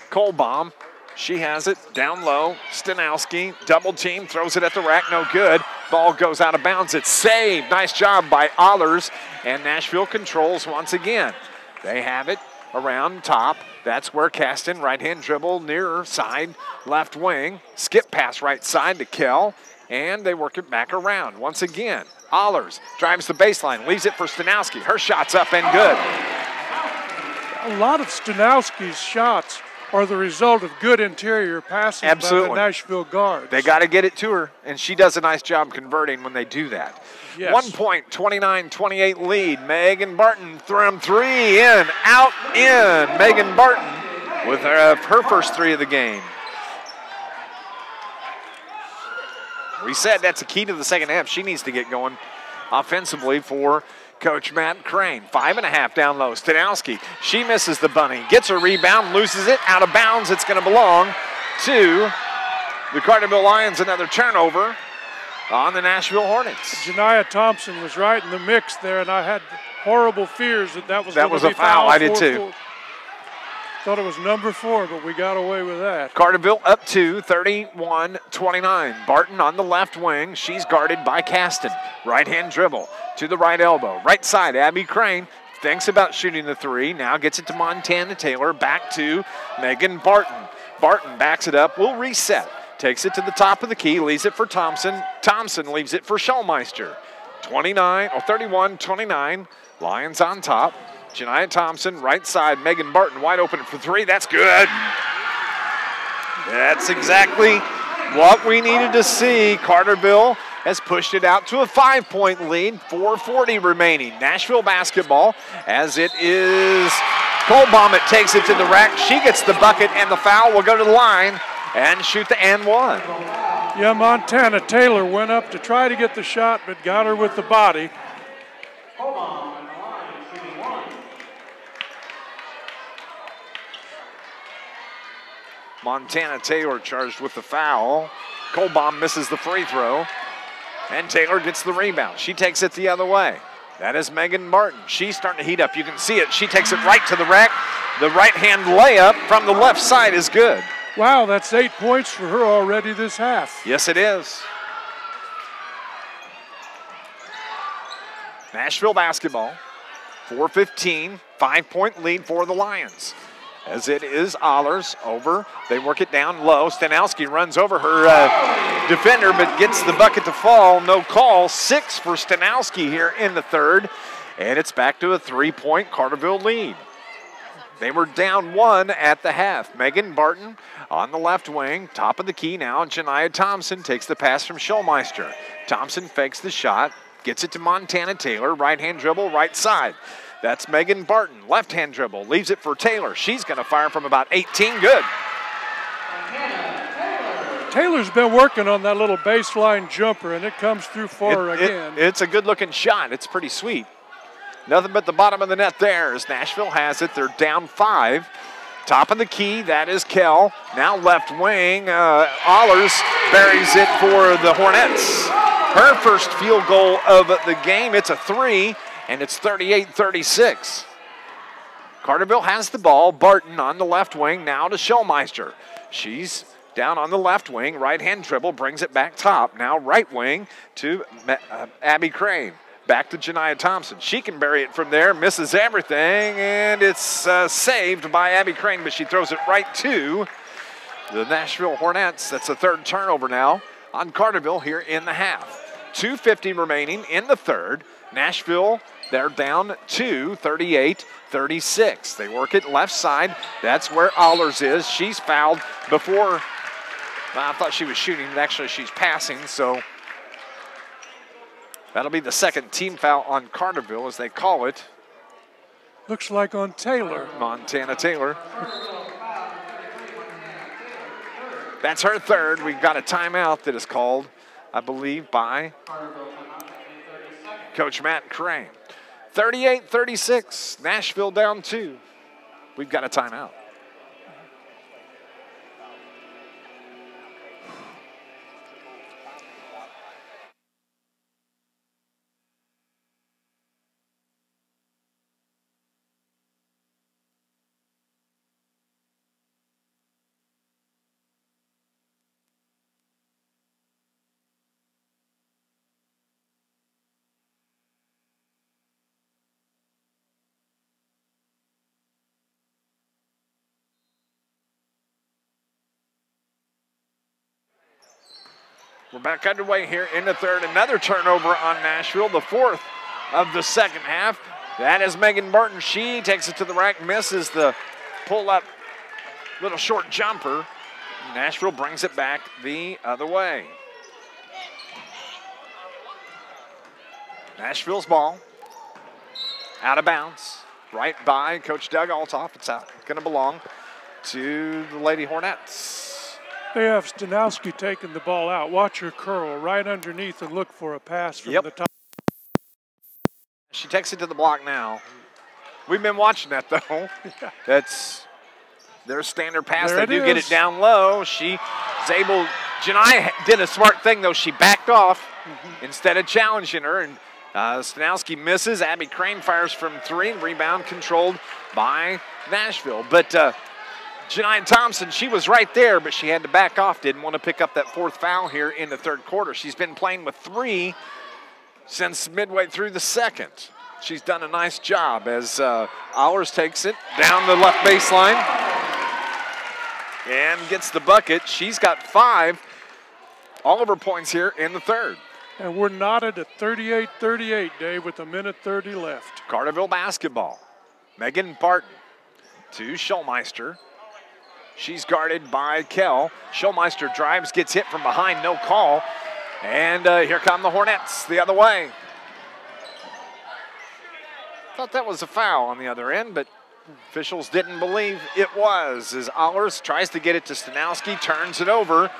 Kohlbaum. She has it down low. Stanowski, double team, throws it at the rack, no good. Ball goes out of bounds. It's saved. Nice job by Allers. And Nashville controls once again. They have it around top. That's where Caston, right-hand dribble, near side, left wing. Skip pass right side to Kell. And they work it back around. Once again, Allers drives the baseline, leaves it for Stanowski. Her shot's up and good. A lot of Stanowski's shots are the result of good interior passing by the Nashville guards. They got to get it to her, and she does a nice job converting when they do that. Yes. 1 point, 29-28 lead. Megan Barton from 3 in, out, in. Megan Barton with her first 3 of the game. We said that's the key to the second half. She needs to get going offensively for Coach Matt Crane. 5.5 down low. Stanowski, she misses the bunny. Gets a rebound, loses it, out of bounds. It's going to belong to the Carterville Lions. Another turnover on the Nashville Hornets. Janiah Thompson was right in the mix there, and I had horrible fears that was a foul. I did too. Thought it was number 4, but we got away with that. Carterville up to 31-29. Barton on the left wing. She's guarded by Caston. Right-hand dribble to the right elbow. Right side, Abby Crane thinks about shooting the 3. Now gets it to Montana Taylor. Back to Megan Barton. Barton backs it up. Will reset. Takes it to the top of the key. Leaves it for Thompson. Thompson leaves it for Schulmeister. 31-29. Lions on top. Janiah Thompson, right side. Megan Barton wide open for 3. That's good. That's exactly what we needed to see. Carterville has pushed it out to a 5-point lead. 4:40 remaining. Nashville basketball as it is Colbaum. Takes it to the rack. She gets the bucket and the foul. Will go to the line and shoot the and one. Yeah, Montana Taylor went up to try to get the shot, but got her with the body. Montana Taylor charged with the foul. Colbaum misses the free throw, and Taylor gets the rebound. She takes it the other way. That is Megan Martin. She's starting to heat up. You can see it. She takes it right to the rack. The right-hand layup from the left side is good. Wow, that's 8 points for her already this half. Yes, it is. Nashville basketball. 4:15, 5-point lead for the Lions. As it is Ahlers over. They work it down low. Stanowski runs over her defender, but gets the bucket to fall. No call. 6 for Stanowski here in the third. And it's back to a 3-point Carterville lead. They were down 1 at the half. Megan Barton on the left wing. Top of the key now. Janiah Thompson takes the pass from Schulmeister. Thompson fakes the shot. Gets it to Montana Taylor. Right-hand dribble, right side. That's Megan Barton. Left-hand dribble. Leaves it for Taylor. She's going to fire from about 18. Good. Taylor's been working on that little baseline jumper, and it comes through for her again. It's a good-looking shot. It's pretty sweet. Nothing but the bottom of the net there as Nashville has it. They're down 5. Top of the key, that is Kell. Now left wing, Ahlers buries it for the Hornets. Her first field goal of the game. It's a 3. And it's 38-36. Carterville has the ball. Barton on the left wing now to Schulmeister. She's down on the left wing. Right-hand dribble brings it back top. Now right wing to Abby Crane. Back to Janiah Thompson. She can bury it from there. Misses everything. And it's saved by Abby Crane, but she throws it right to the Nashville Hornets. That's the third turnover now on Carterville here in the half. 2:50 remaining in the third. Nashville, they're down 2, 38-36. They work it left side. That's where Ahlers is. She's fouled before. I thought she was shooting. Actually, she's passing. So that'll be the second team foul on Carterville, as they call it. Looks like on Taylor. Montana Taylor. That's her third. We've got a timeout that is called, I believe, by Coach Matt Crane. 38-36, Nashville down 2. We've got a timeout. We're back underway here in the third. Another turnover on Nashville, the 4th of the second half. That is Megan Barton. She takes it to the rack, misses the pull-up little short jumper. Nashville brings it back the other way. Nashville's ball. Out of bounds. Right by Coach Doug Altoff. It's out. Going to belong to the Lady Hornettes. They have Stanowski taking the ball out. Watch her curl right underneath and look for a pass from the top. She takes it to the block now. We've been watching that, though. That's their standard pass. There They do get it down low. She is able, Janai did a smart thing, though. She backed off instead of challenging her. And Stanowski misses. Abby Crane fires from 3. Rebound controlled by Nashville. But Janai Thompson, she was right there, but she had to back off. Didn't want to pick up that 4th foul here in the 3rd quarter. She's been playing with 3 since midway through the 2nd. She's done a nice job as Allers takes it down the left baseline and gets the bucket. She's got 5 all of her points here in the 3rd. And we're knotted at 38-38, Dave, with 1:30 left. Carterville basketball. Megan Barton to Schulmeister. She's guarded by Kell. Schulmeister drives, gets hit from behind, no call. And here come the Hornets the other way. Thought that was a foul on the other end, but officials didn't believe it was. As Allers tries to get it to Stanowski, turns it over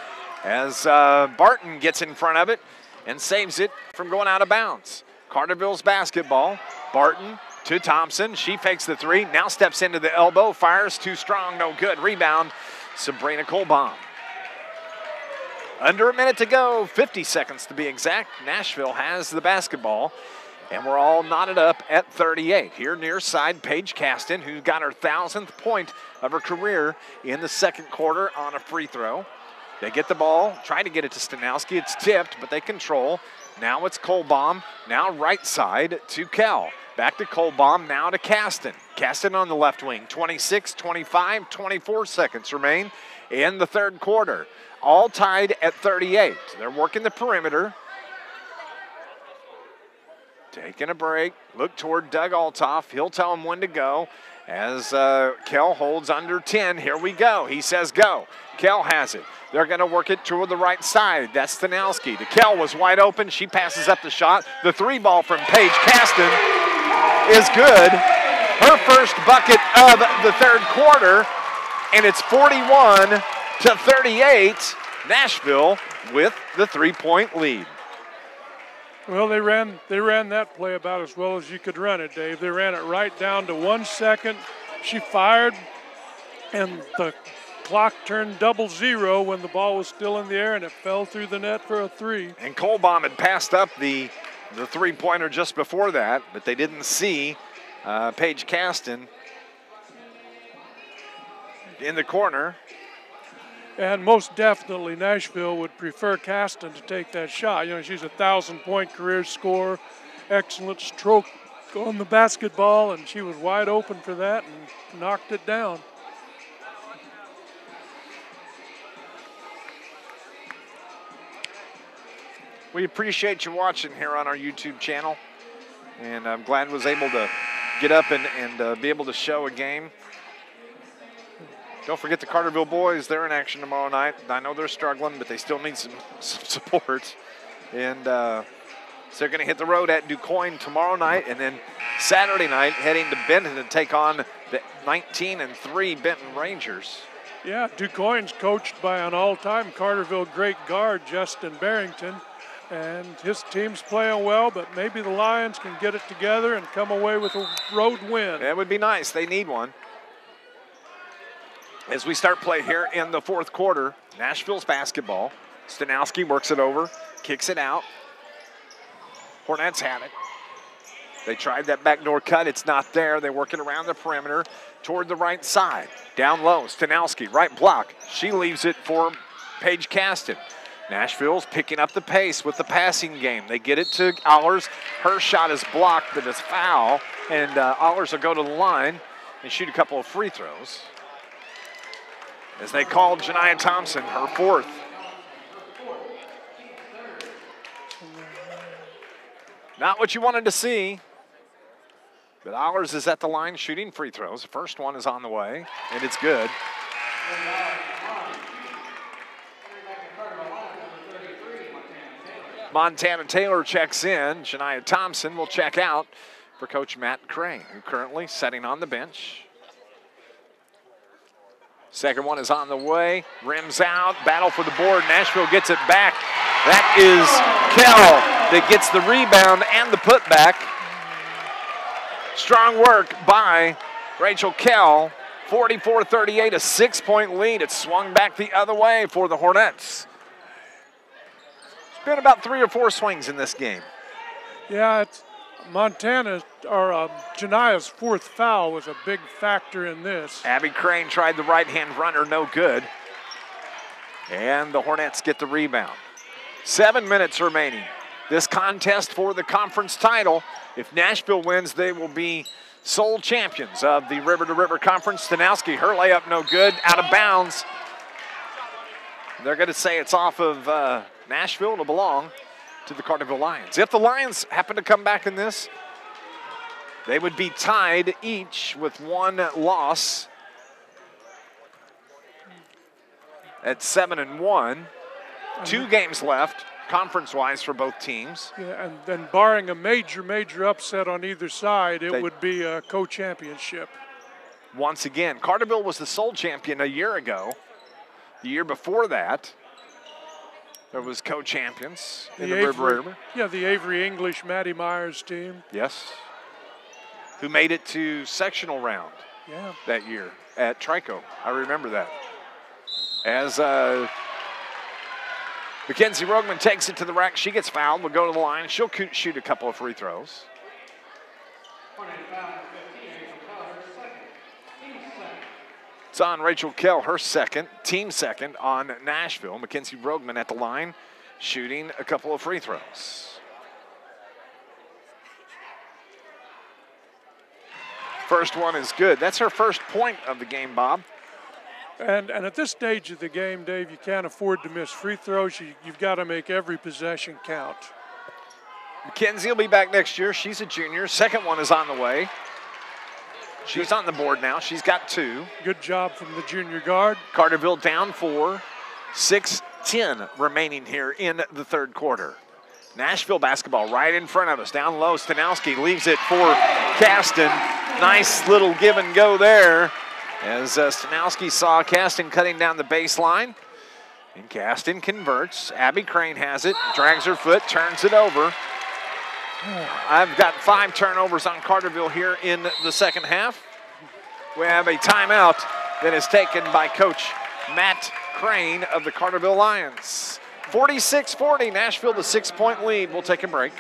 as Barton gets in front of it and saves it from going out of bounds. Carterville's basketball. Barton to Thompson. She fakes the 3, now steps into the elbow, fires too strong, no good. Rebound, Sabrina Kolbaum. Under a minute to go, 50 seconds to be exact. Nashville has the basketball, and we're all knotted up at 38. Here near side, Paige Caston, who got her 1,000th point of her career in the 2nd quarter on a free throw. They get the ball, try to get it to Stanowski. It's tipped, but they control. Now it's Kolbaum, now right side to Kell. Back to Kolbaum, now to Caston. Caston on the left wing, 26, 25, 24 seconds remain in the 3rd quarter. All tied at 38. They're working the perimeter. Taking a break, look toward Doug Altoff. He'll tell him when to go as Kell holds under 10. Here we go. He says go. Kell has it. They're going to work it toward the right side. That's Stanowski. The Kell was wide open. She passes up the shot. The 3 ball from Paige Caston is good. Her first bucket of the 3rd quarter, and it's 41-38. Nashville with the 3-point lead. Well, they ran that play about as well as you could run it, Dave. They ran it right down to 1 second. She fired, and the clock turned 00 when the ball was still in the air, and it fell through the net for a 3. And Kolbaum had passed up the 3-pointer just before that, but they didn't see Paige Caston in the corner. And most definitely Nashville would prefer Caston to take that shot. You know, she's a 1,000-point career scorer, excellent stroke on the basketball, and she was wide open for that and knocked it down. We appreciate you watching here on our YouTube channel, and I'm glad I was able to get up and be able to show a game. Don't forget the Carterville boys. They're in action tomorrow night. I know they're struggling, but they still need some support. And so they're going to hit the road at DuQuoin tomorrow night, and then Saturday night heading to Benton to take on the 19-3 Benton Rangers. Yeah, DuQuoin's coached by an all-time Carterville great guard, Justin Barrington. And his team's playing well, but maybe the Lions can get it together and come away with a road win. That would be nice. They need one. As we start play here in the 4th quarter, Nashville's basketball. Stanowski works it over, kicks it out. Hornets have it. They tried that backdoor cut. It's not there. They work it around the perimeter toward the right side. Down low, Stanowski, right block. She leaves it for Paige Caston. Nashville's picking up the pace with the passing game. They get it to Allers. Her shot is blocked, but it's foul. And Allers will go to the line and shoot a couple of free throws. As they call Janiyah Thompson her 4th. Not what you wanted to see. But Allers is at the line shooting free throws. The first one is on the way, and it's good. Montana Taylor checks in. Janiyah Thompson will check out for Coach Matt Crane, who currently sitting on the bench. Second one is on the way. Rims out. Battle for the board. Nashville gets it back. That is Kell that gets the rebound and the putback. Strong work by Rachel Kell. 44-38, a 6-point lead. It swung back the other way for the Hornets. It's been about 3 or 4 swings in this game. Yeah, it's Jania's 4th foul was a big factor in this. Abby Crane tried the right-hand runner, no good. And the Hornets get the rebound. 7 minutes remaining. This contest for the conference title. If Nashville wins, they will be sole champions of the River to River Conference. Stanowski, her layup no good, out of bounds. They're going to say it's off of Nashville. It'll belong to the Carterville Lions. If the Lions happen to come back in this, they would be tied each with 1 loss at 7-1. 2 games left, conference-wise, for both teams. Yeah, and then barring a major upset on either side, it would be a co-championship. Once again, Carterville was the sole champion a year ago. The year before that, there was co-champions in the River. Yeah, the Avery English, Maddie Myers team. Yes. Who made it to sectional round that year at Trico. I remember that. As Mackenzie Rogman takes it to the rack. She gets fouled. Will go to the line. She'll shoot a couple of free throws. It's on Rachel Kell, her second, team second on Nashville. Mackenzie Rogman at the line, shooting a couple of free throws. First one is good. That's her first point of the game, Bob. And at this stage of the game, Dave, you can't afford to miss free throws. You've got to make every possession count. Mackenzie will be back next year. She's a junior. Second one is on the way. She's on the board now. She's got 2. Good job from the junior guard. Carterville down 4. 6:10 remaining here in the third quarter. Nashville basketball right in front of us. Down low, Stanowski leaves it for Caston. Nice little give and go there. As Stanowski saw Caston cutting down the baseline. And Caston converts. Abby Crane has it, drags her foot, turns it over. I've got 5 turnovers on Carterville here in the second half. We have a timeout that is taken by Coach Matt Crane of the Carterville Lions. 46-40, Nashville, the 6-point lead. We'll take a break.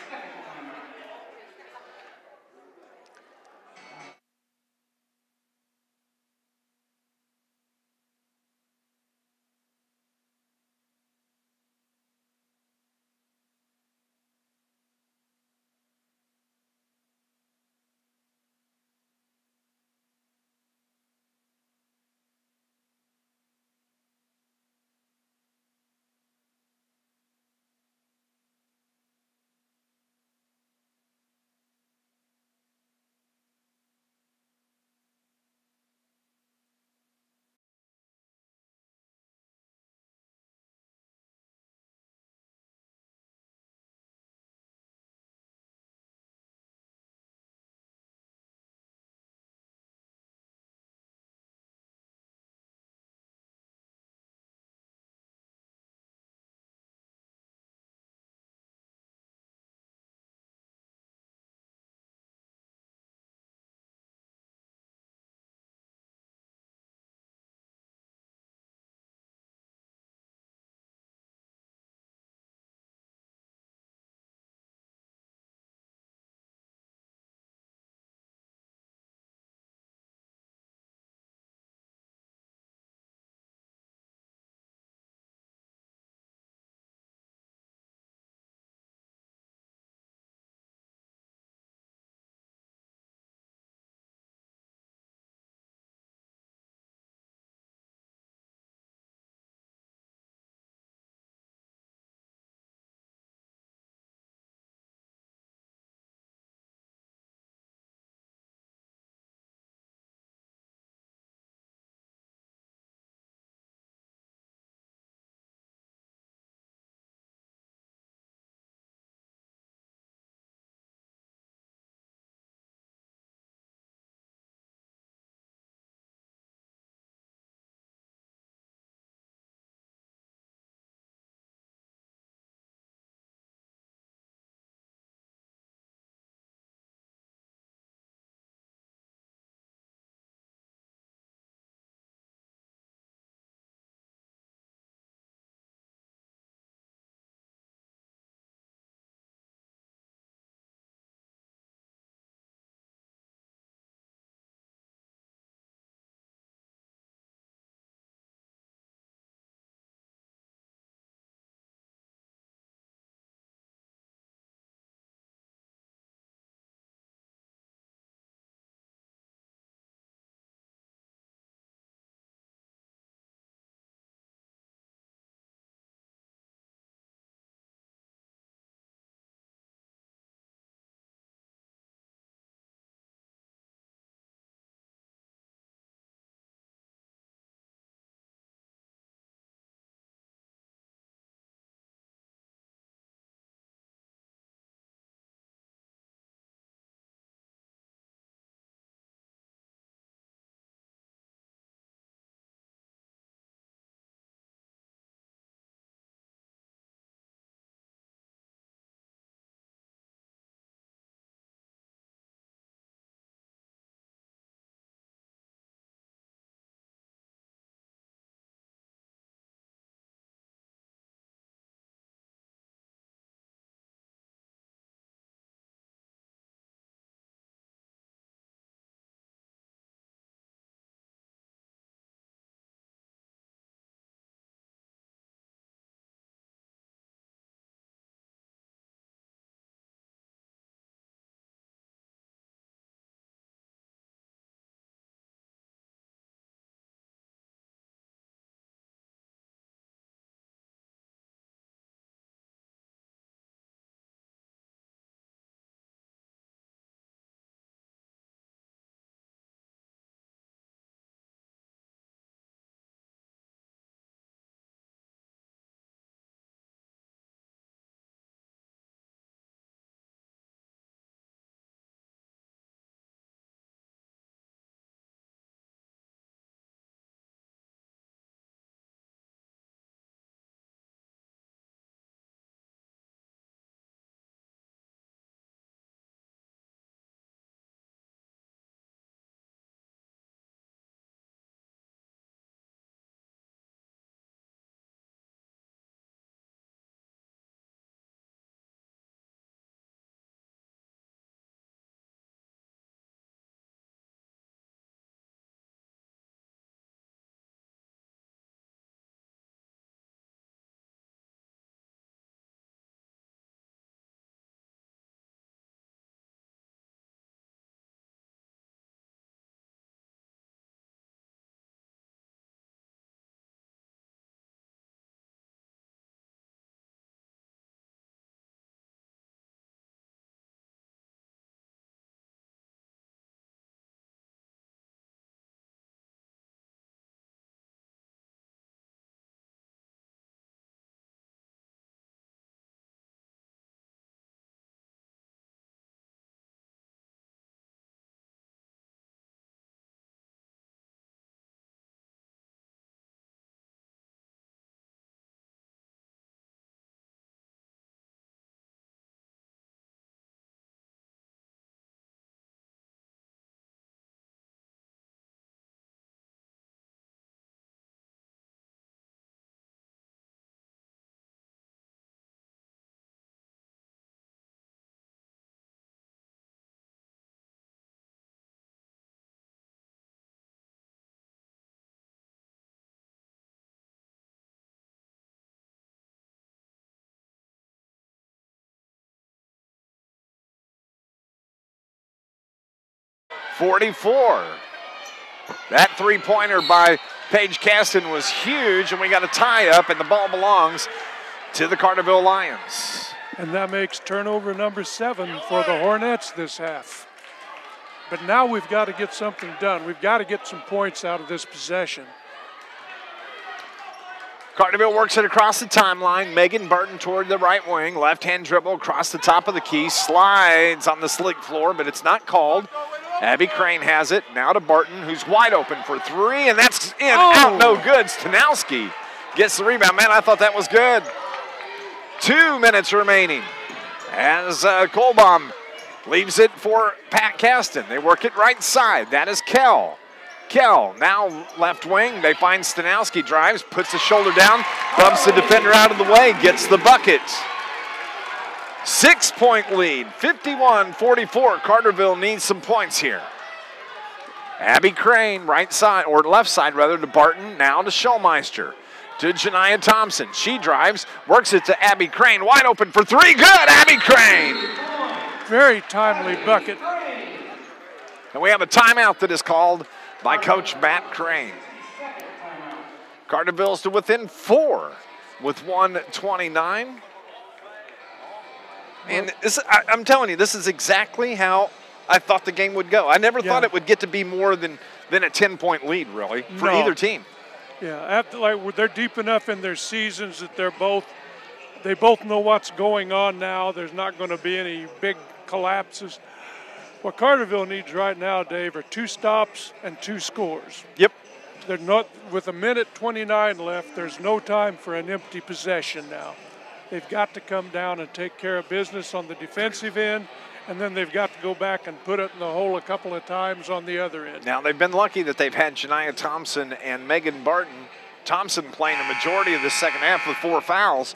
44. That three-pointer by Paige Caston was huge, and we got a tie-up, and the ball belongs to the Carterville Lions. And that makes turnover number 7 for the Hornets this half. But now we've got to get something done. We've got to get some points out of this possession. Carterville works it across the timeline. Megan Burton toward the right wing. Left-hand dribble across the top of the key. Slides on the slick floor, but it's not called. Abby Crane has it. Now to Barton, who's wide open for 3, and that's in, out, no good. Stanowski gets the rebound. Man, I thought that was good. 2 minutes remaining as Kolbaum leaves it for Pat Caston. They work it right side. That is Kell. Kell now left wing. They find Stanowski, drives, puts the shoulder down, bumps the defender out of the way, gets the bucket. 6-point lead, 51-44. Carterville needs some points here. Abby Crane, right side, or left side rather, to Barton. Now to Schulmeister. To Janiah Thompson. She drives, works it to Abby Crane. Wide open for 3. Good, Abby Crane. Very timely bucket. And we have a timeout that is called by Coach Matt Crane. Carterville's to within 4 with 1:29. And this, I'm telling you, this is exactly how I thought the game would go. I never thought it would get to be more than a 10-point lead, really, for either team. Yeah, they're deep enough in their seasons that they both know what's going on now. There's not going to be any big collapses. What Carterville needs right now, Dave, are 2 stops and 2 scores. Yep. They're not, with 1:29 left, there's no time for an empty possession now. They've got to come down and take care of business on the defensive end, and then they've got to go back and put it in the hole a couple of times on the other end. Now, they've been lucky that they've had Janiah Thompson and Megan Barton. Thompson playing the majority of the second half with 4 fouls,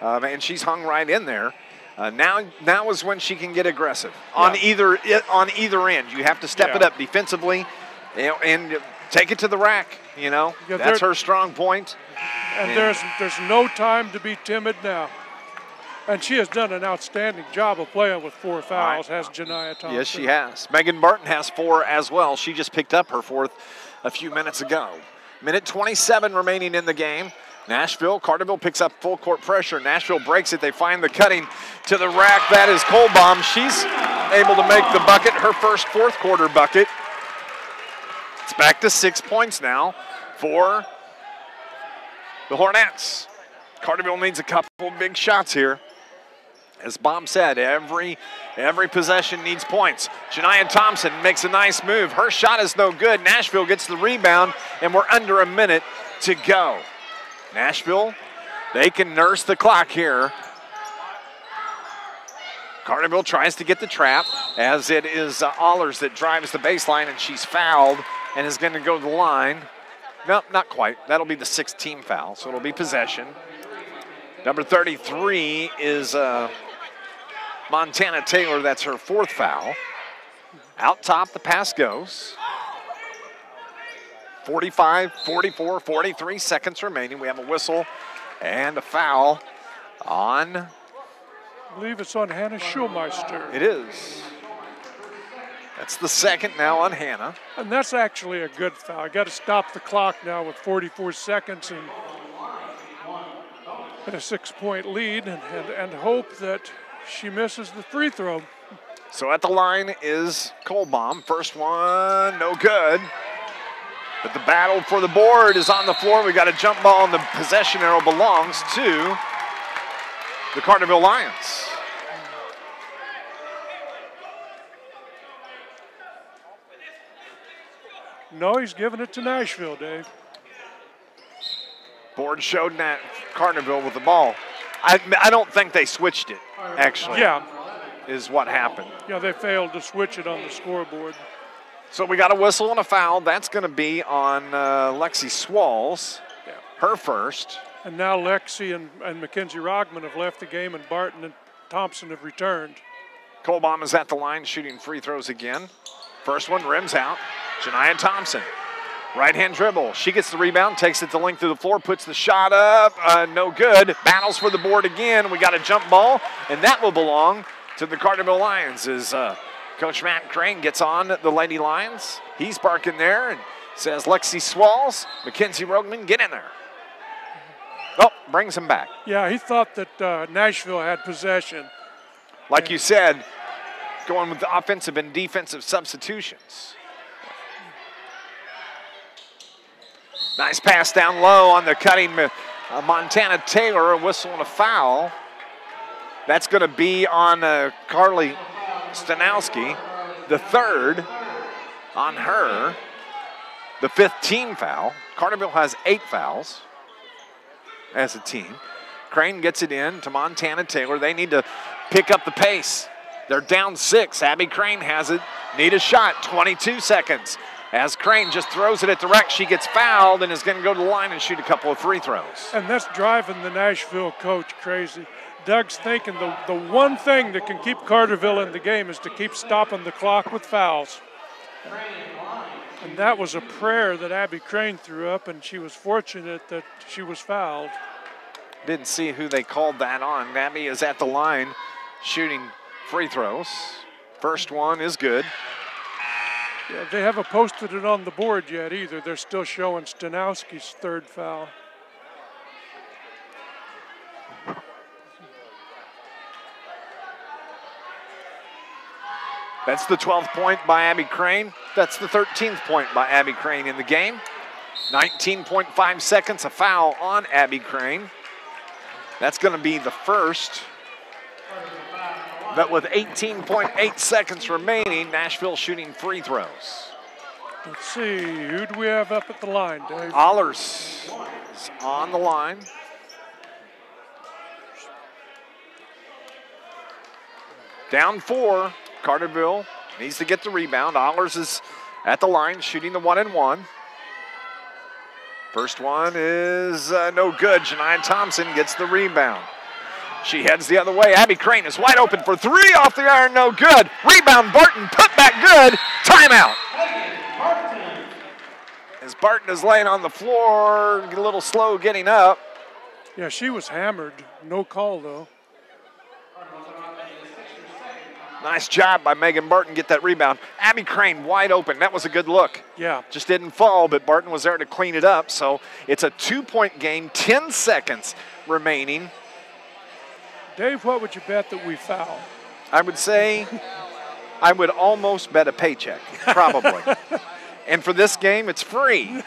and she's hung right in there. Now is when she can get aggressive on either end. You have to step it up defensively, and take it to the rack. That's her strong point. And there's no time to be timid now. And she has done an outstanding job of playing with 4 fouls, has Janiah Thompson. Yes, she has. Megan Barton has 4 as well. She just picked up her 4th a few minutes ago. Minute 27 remaining in the game. Nashville, Carterville picks up full court pressure. Nashville breaks it. They find the cutting to the rack. That is Kolbaum. She's able to make the bucket, her first 4th quarter bucket. It's back to 6 points now for the Hornets. Carterville needs a couple big shots here. As Bob said, every possession needs points. Janiah Thompson makes a nice move. Her shot is no good. Nashville gets the rebound, and we're under a minute to go. Nashville, they can nurse the clock here. Carterville tries to get the trap, as it is Allers that drives the baseline, and she's fouled and is going to go to the line. Nope, not quite. That'll be the 6th team foul, so it'll be possession. Number 33 is Montana Taylor. That's her 4th foul. Out top, the pass goes. 45, 44, 43 seconds remaining. We have a whistle and a foul on. I believe it's on Hannah Schulmeister. It is. That's the 2nd now on Hannah. And that's actually a good foul. I got to stop the clock now with 44 seconds and a 6-point lead and hope that she misses the free throw. So at the line is Kolbaum. First one, no good. But the battle for the board is on the floor. We got a jump ball, and the possession arrow belongs to the Carterville Lions. No, he's giving it to Nashville, Dave. Board showed Carterville with the ball. I don't think they switched it, actually. Yeah. Is what happened. Yeah, they failed to switch it on the scoreboard. So we got a whistle and a foul. That's going to be on Lexi Swalls, her first. And now Lexi and Mackenzie Rogman have left the game, and Barton and Thompson have returned. Kolbaum is at the line shooting free throws again. First one rims out. Janiah Thompson, right-hand dribble. She gets the rebound, takes it the length of the floor, puts the shot up, no good. Battles for the board again. We got a jump ball, and that will belong to the Carterville Lions as Coach Matt Crane gets on the Lady Lions. He's barking there and says, Lexi Swalls, Mackenzie Rogman, get in there. Oh, brings him back. Yeah, he thought that Nashville had possession. Like you said, going with the offensive and defensive substitutions. Nice pass down low on the cutting Montana Taylor, a whistle and a foul. That's going to be on Carly Stanowski, the third on her, the 5th team foul. Carterville has 8 fouls as a team. Crane gets it in to Montana Taylor. They need to pick up the pace. They're down 6. Abby Crane has it. Need a shot, 22 seconds. As Crane just throws it at the rack, she gets fouled and is going to go to the line and shoot a couple of free throws. And that's driving the Nashville coach crazy. Doug's thinking the one thing that can keep Carterville in the game is to keep stopping the clock with fouls. And that was a prayer that Abby Crane threw up, and she was fortunate that she was fouled. Didn't see who they called that on. Abby is at the line shooting free throws. First one is good. Yeah, they haven't posted it on the board yet either. They're still showing Stanowski's 3rd foul. That's the 12th point by Abby Crane. That's the 13th point by Abby Crane in the game. 19.5 seconds, a foul on Abby Crane. That's going to be the first. But with 18.8 seconds remaining, Nashville shooting free throws. Let's see, who do we have up at the line, Dave? Allers is on the line. Down 4. Carterville needs to get the rebound. Allers is at the line shooting the 1-and-1. First one is no good. Janiyah Thompson gets the rebound. She heads the other way. Abby Crane is wide open for 3 off the iron, no good. Rebound, Barton, put back good. Timeout. As Barton is laying on the floor, a little slow getting up. Yeah, she was hammered. No call, though. Nice job by Megan Barton, get that rebound. Abby Crane wide open. That was a good look. Yeah. Just didn't fall, but Barton was there to clean it up. So it's a 2-point game, 10 seconds remaining. Dave, what would you bet that we foul? I would say I would almost bet a paycheck, probably. And for this game, it's free.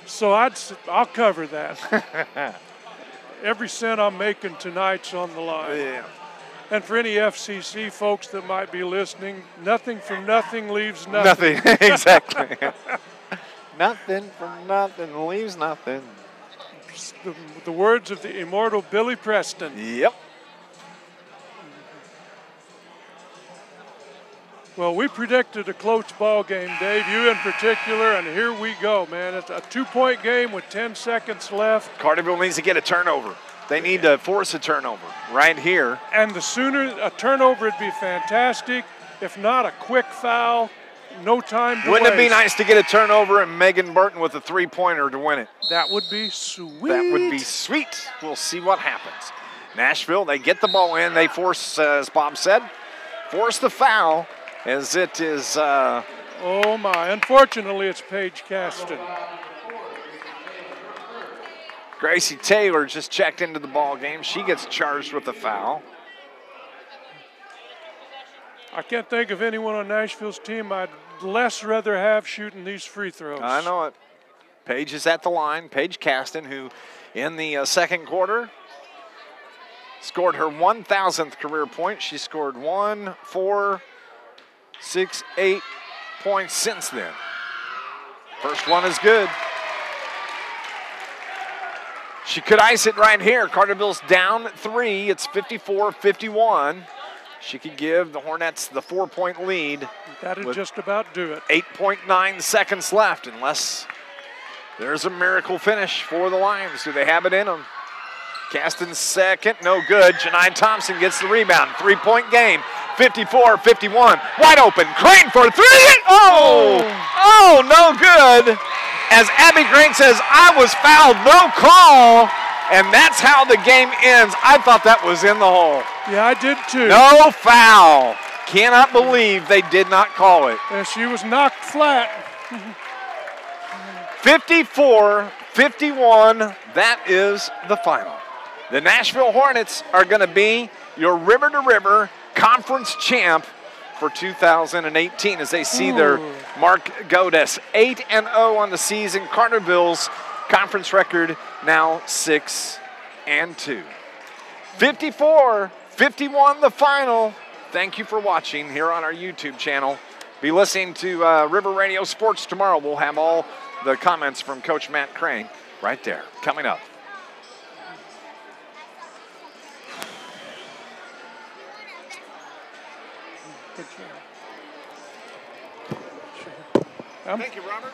So I'll cover that. Every cent I'm making tonight's on the line. Yeah. And for any FCC folks that might be listening, nothing from nothing leaves nothing. Nothing, exactly. Nothing from nothing leaves nothing. The words of the immortal Billy Preston. Yep. Well, we predicted a close ball game, Dave, you in particular, and here we go, man. It's a 2-point game with 10 seconds left. Carterville needs to get a turnover. They need to force a turnover right here. And the sooner a turnover would be fantastic. If not, a quick foul, no time to Wouldn't waste. it be nice to get a turnover and Megan Burton with a 3-pointer to win it? That would be sweet. That would be sweet. We'll see what happens. Nashville, they get the ball in. They force, as Bob said, force the foul as it is. Oh, my. Unfortunately, it's Paige Caston. Gracie Taylor just checked into the ball game. She gets charged with a foul. I can't think of anyone on Nashville's team I'd less rather have shooting these free throws. I know it. Paige is at the line. Paige Caston, who in the second quarter scored her 1,000th career point. She scored 1, 4, 6, 8 points since then. First one is good. She could ice it right here. Carterville's down 3. It's 54-51. She could give the Hornets the 4-point lead. That'd just about do it. 8.9 seconds left, unless there's a miracle finish for the Lions. Do they have it in them? Caston's second, no good. Janiyah Thompson gets the rebound. 3-point game, 54-51. Wide open, Crane for 3. Oh, no good. As Abby Crane says, I was fouled, no call. And that's how the game ends. I thought that was in the hole. Yeah, I did too. No foul. Cannot believe they did not call it. And she was knocked flat. 54-51, that is the final. The Nashville Hornets are going to be your river-to-river conference champ for 2018 as they see their Mark Godes 8-0 on the season. Carterville's conference record now 6-2. 54-51 the final. Thank you for watching here on our YouTube channel. Be listening to River Radio Sports tomorrow. We'll have all the comments from Coach Matt Crane right there coming up. Good job. Thank you, Robert.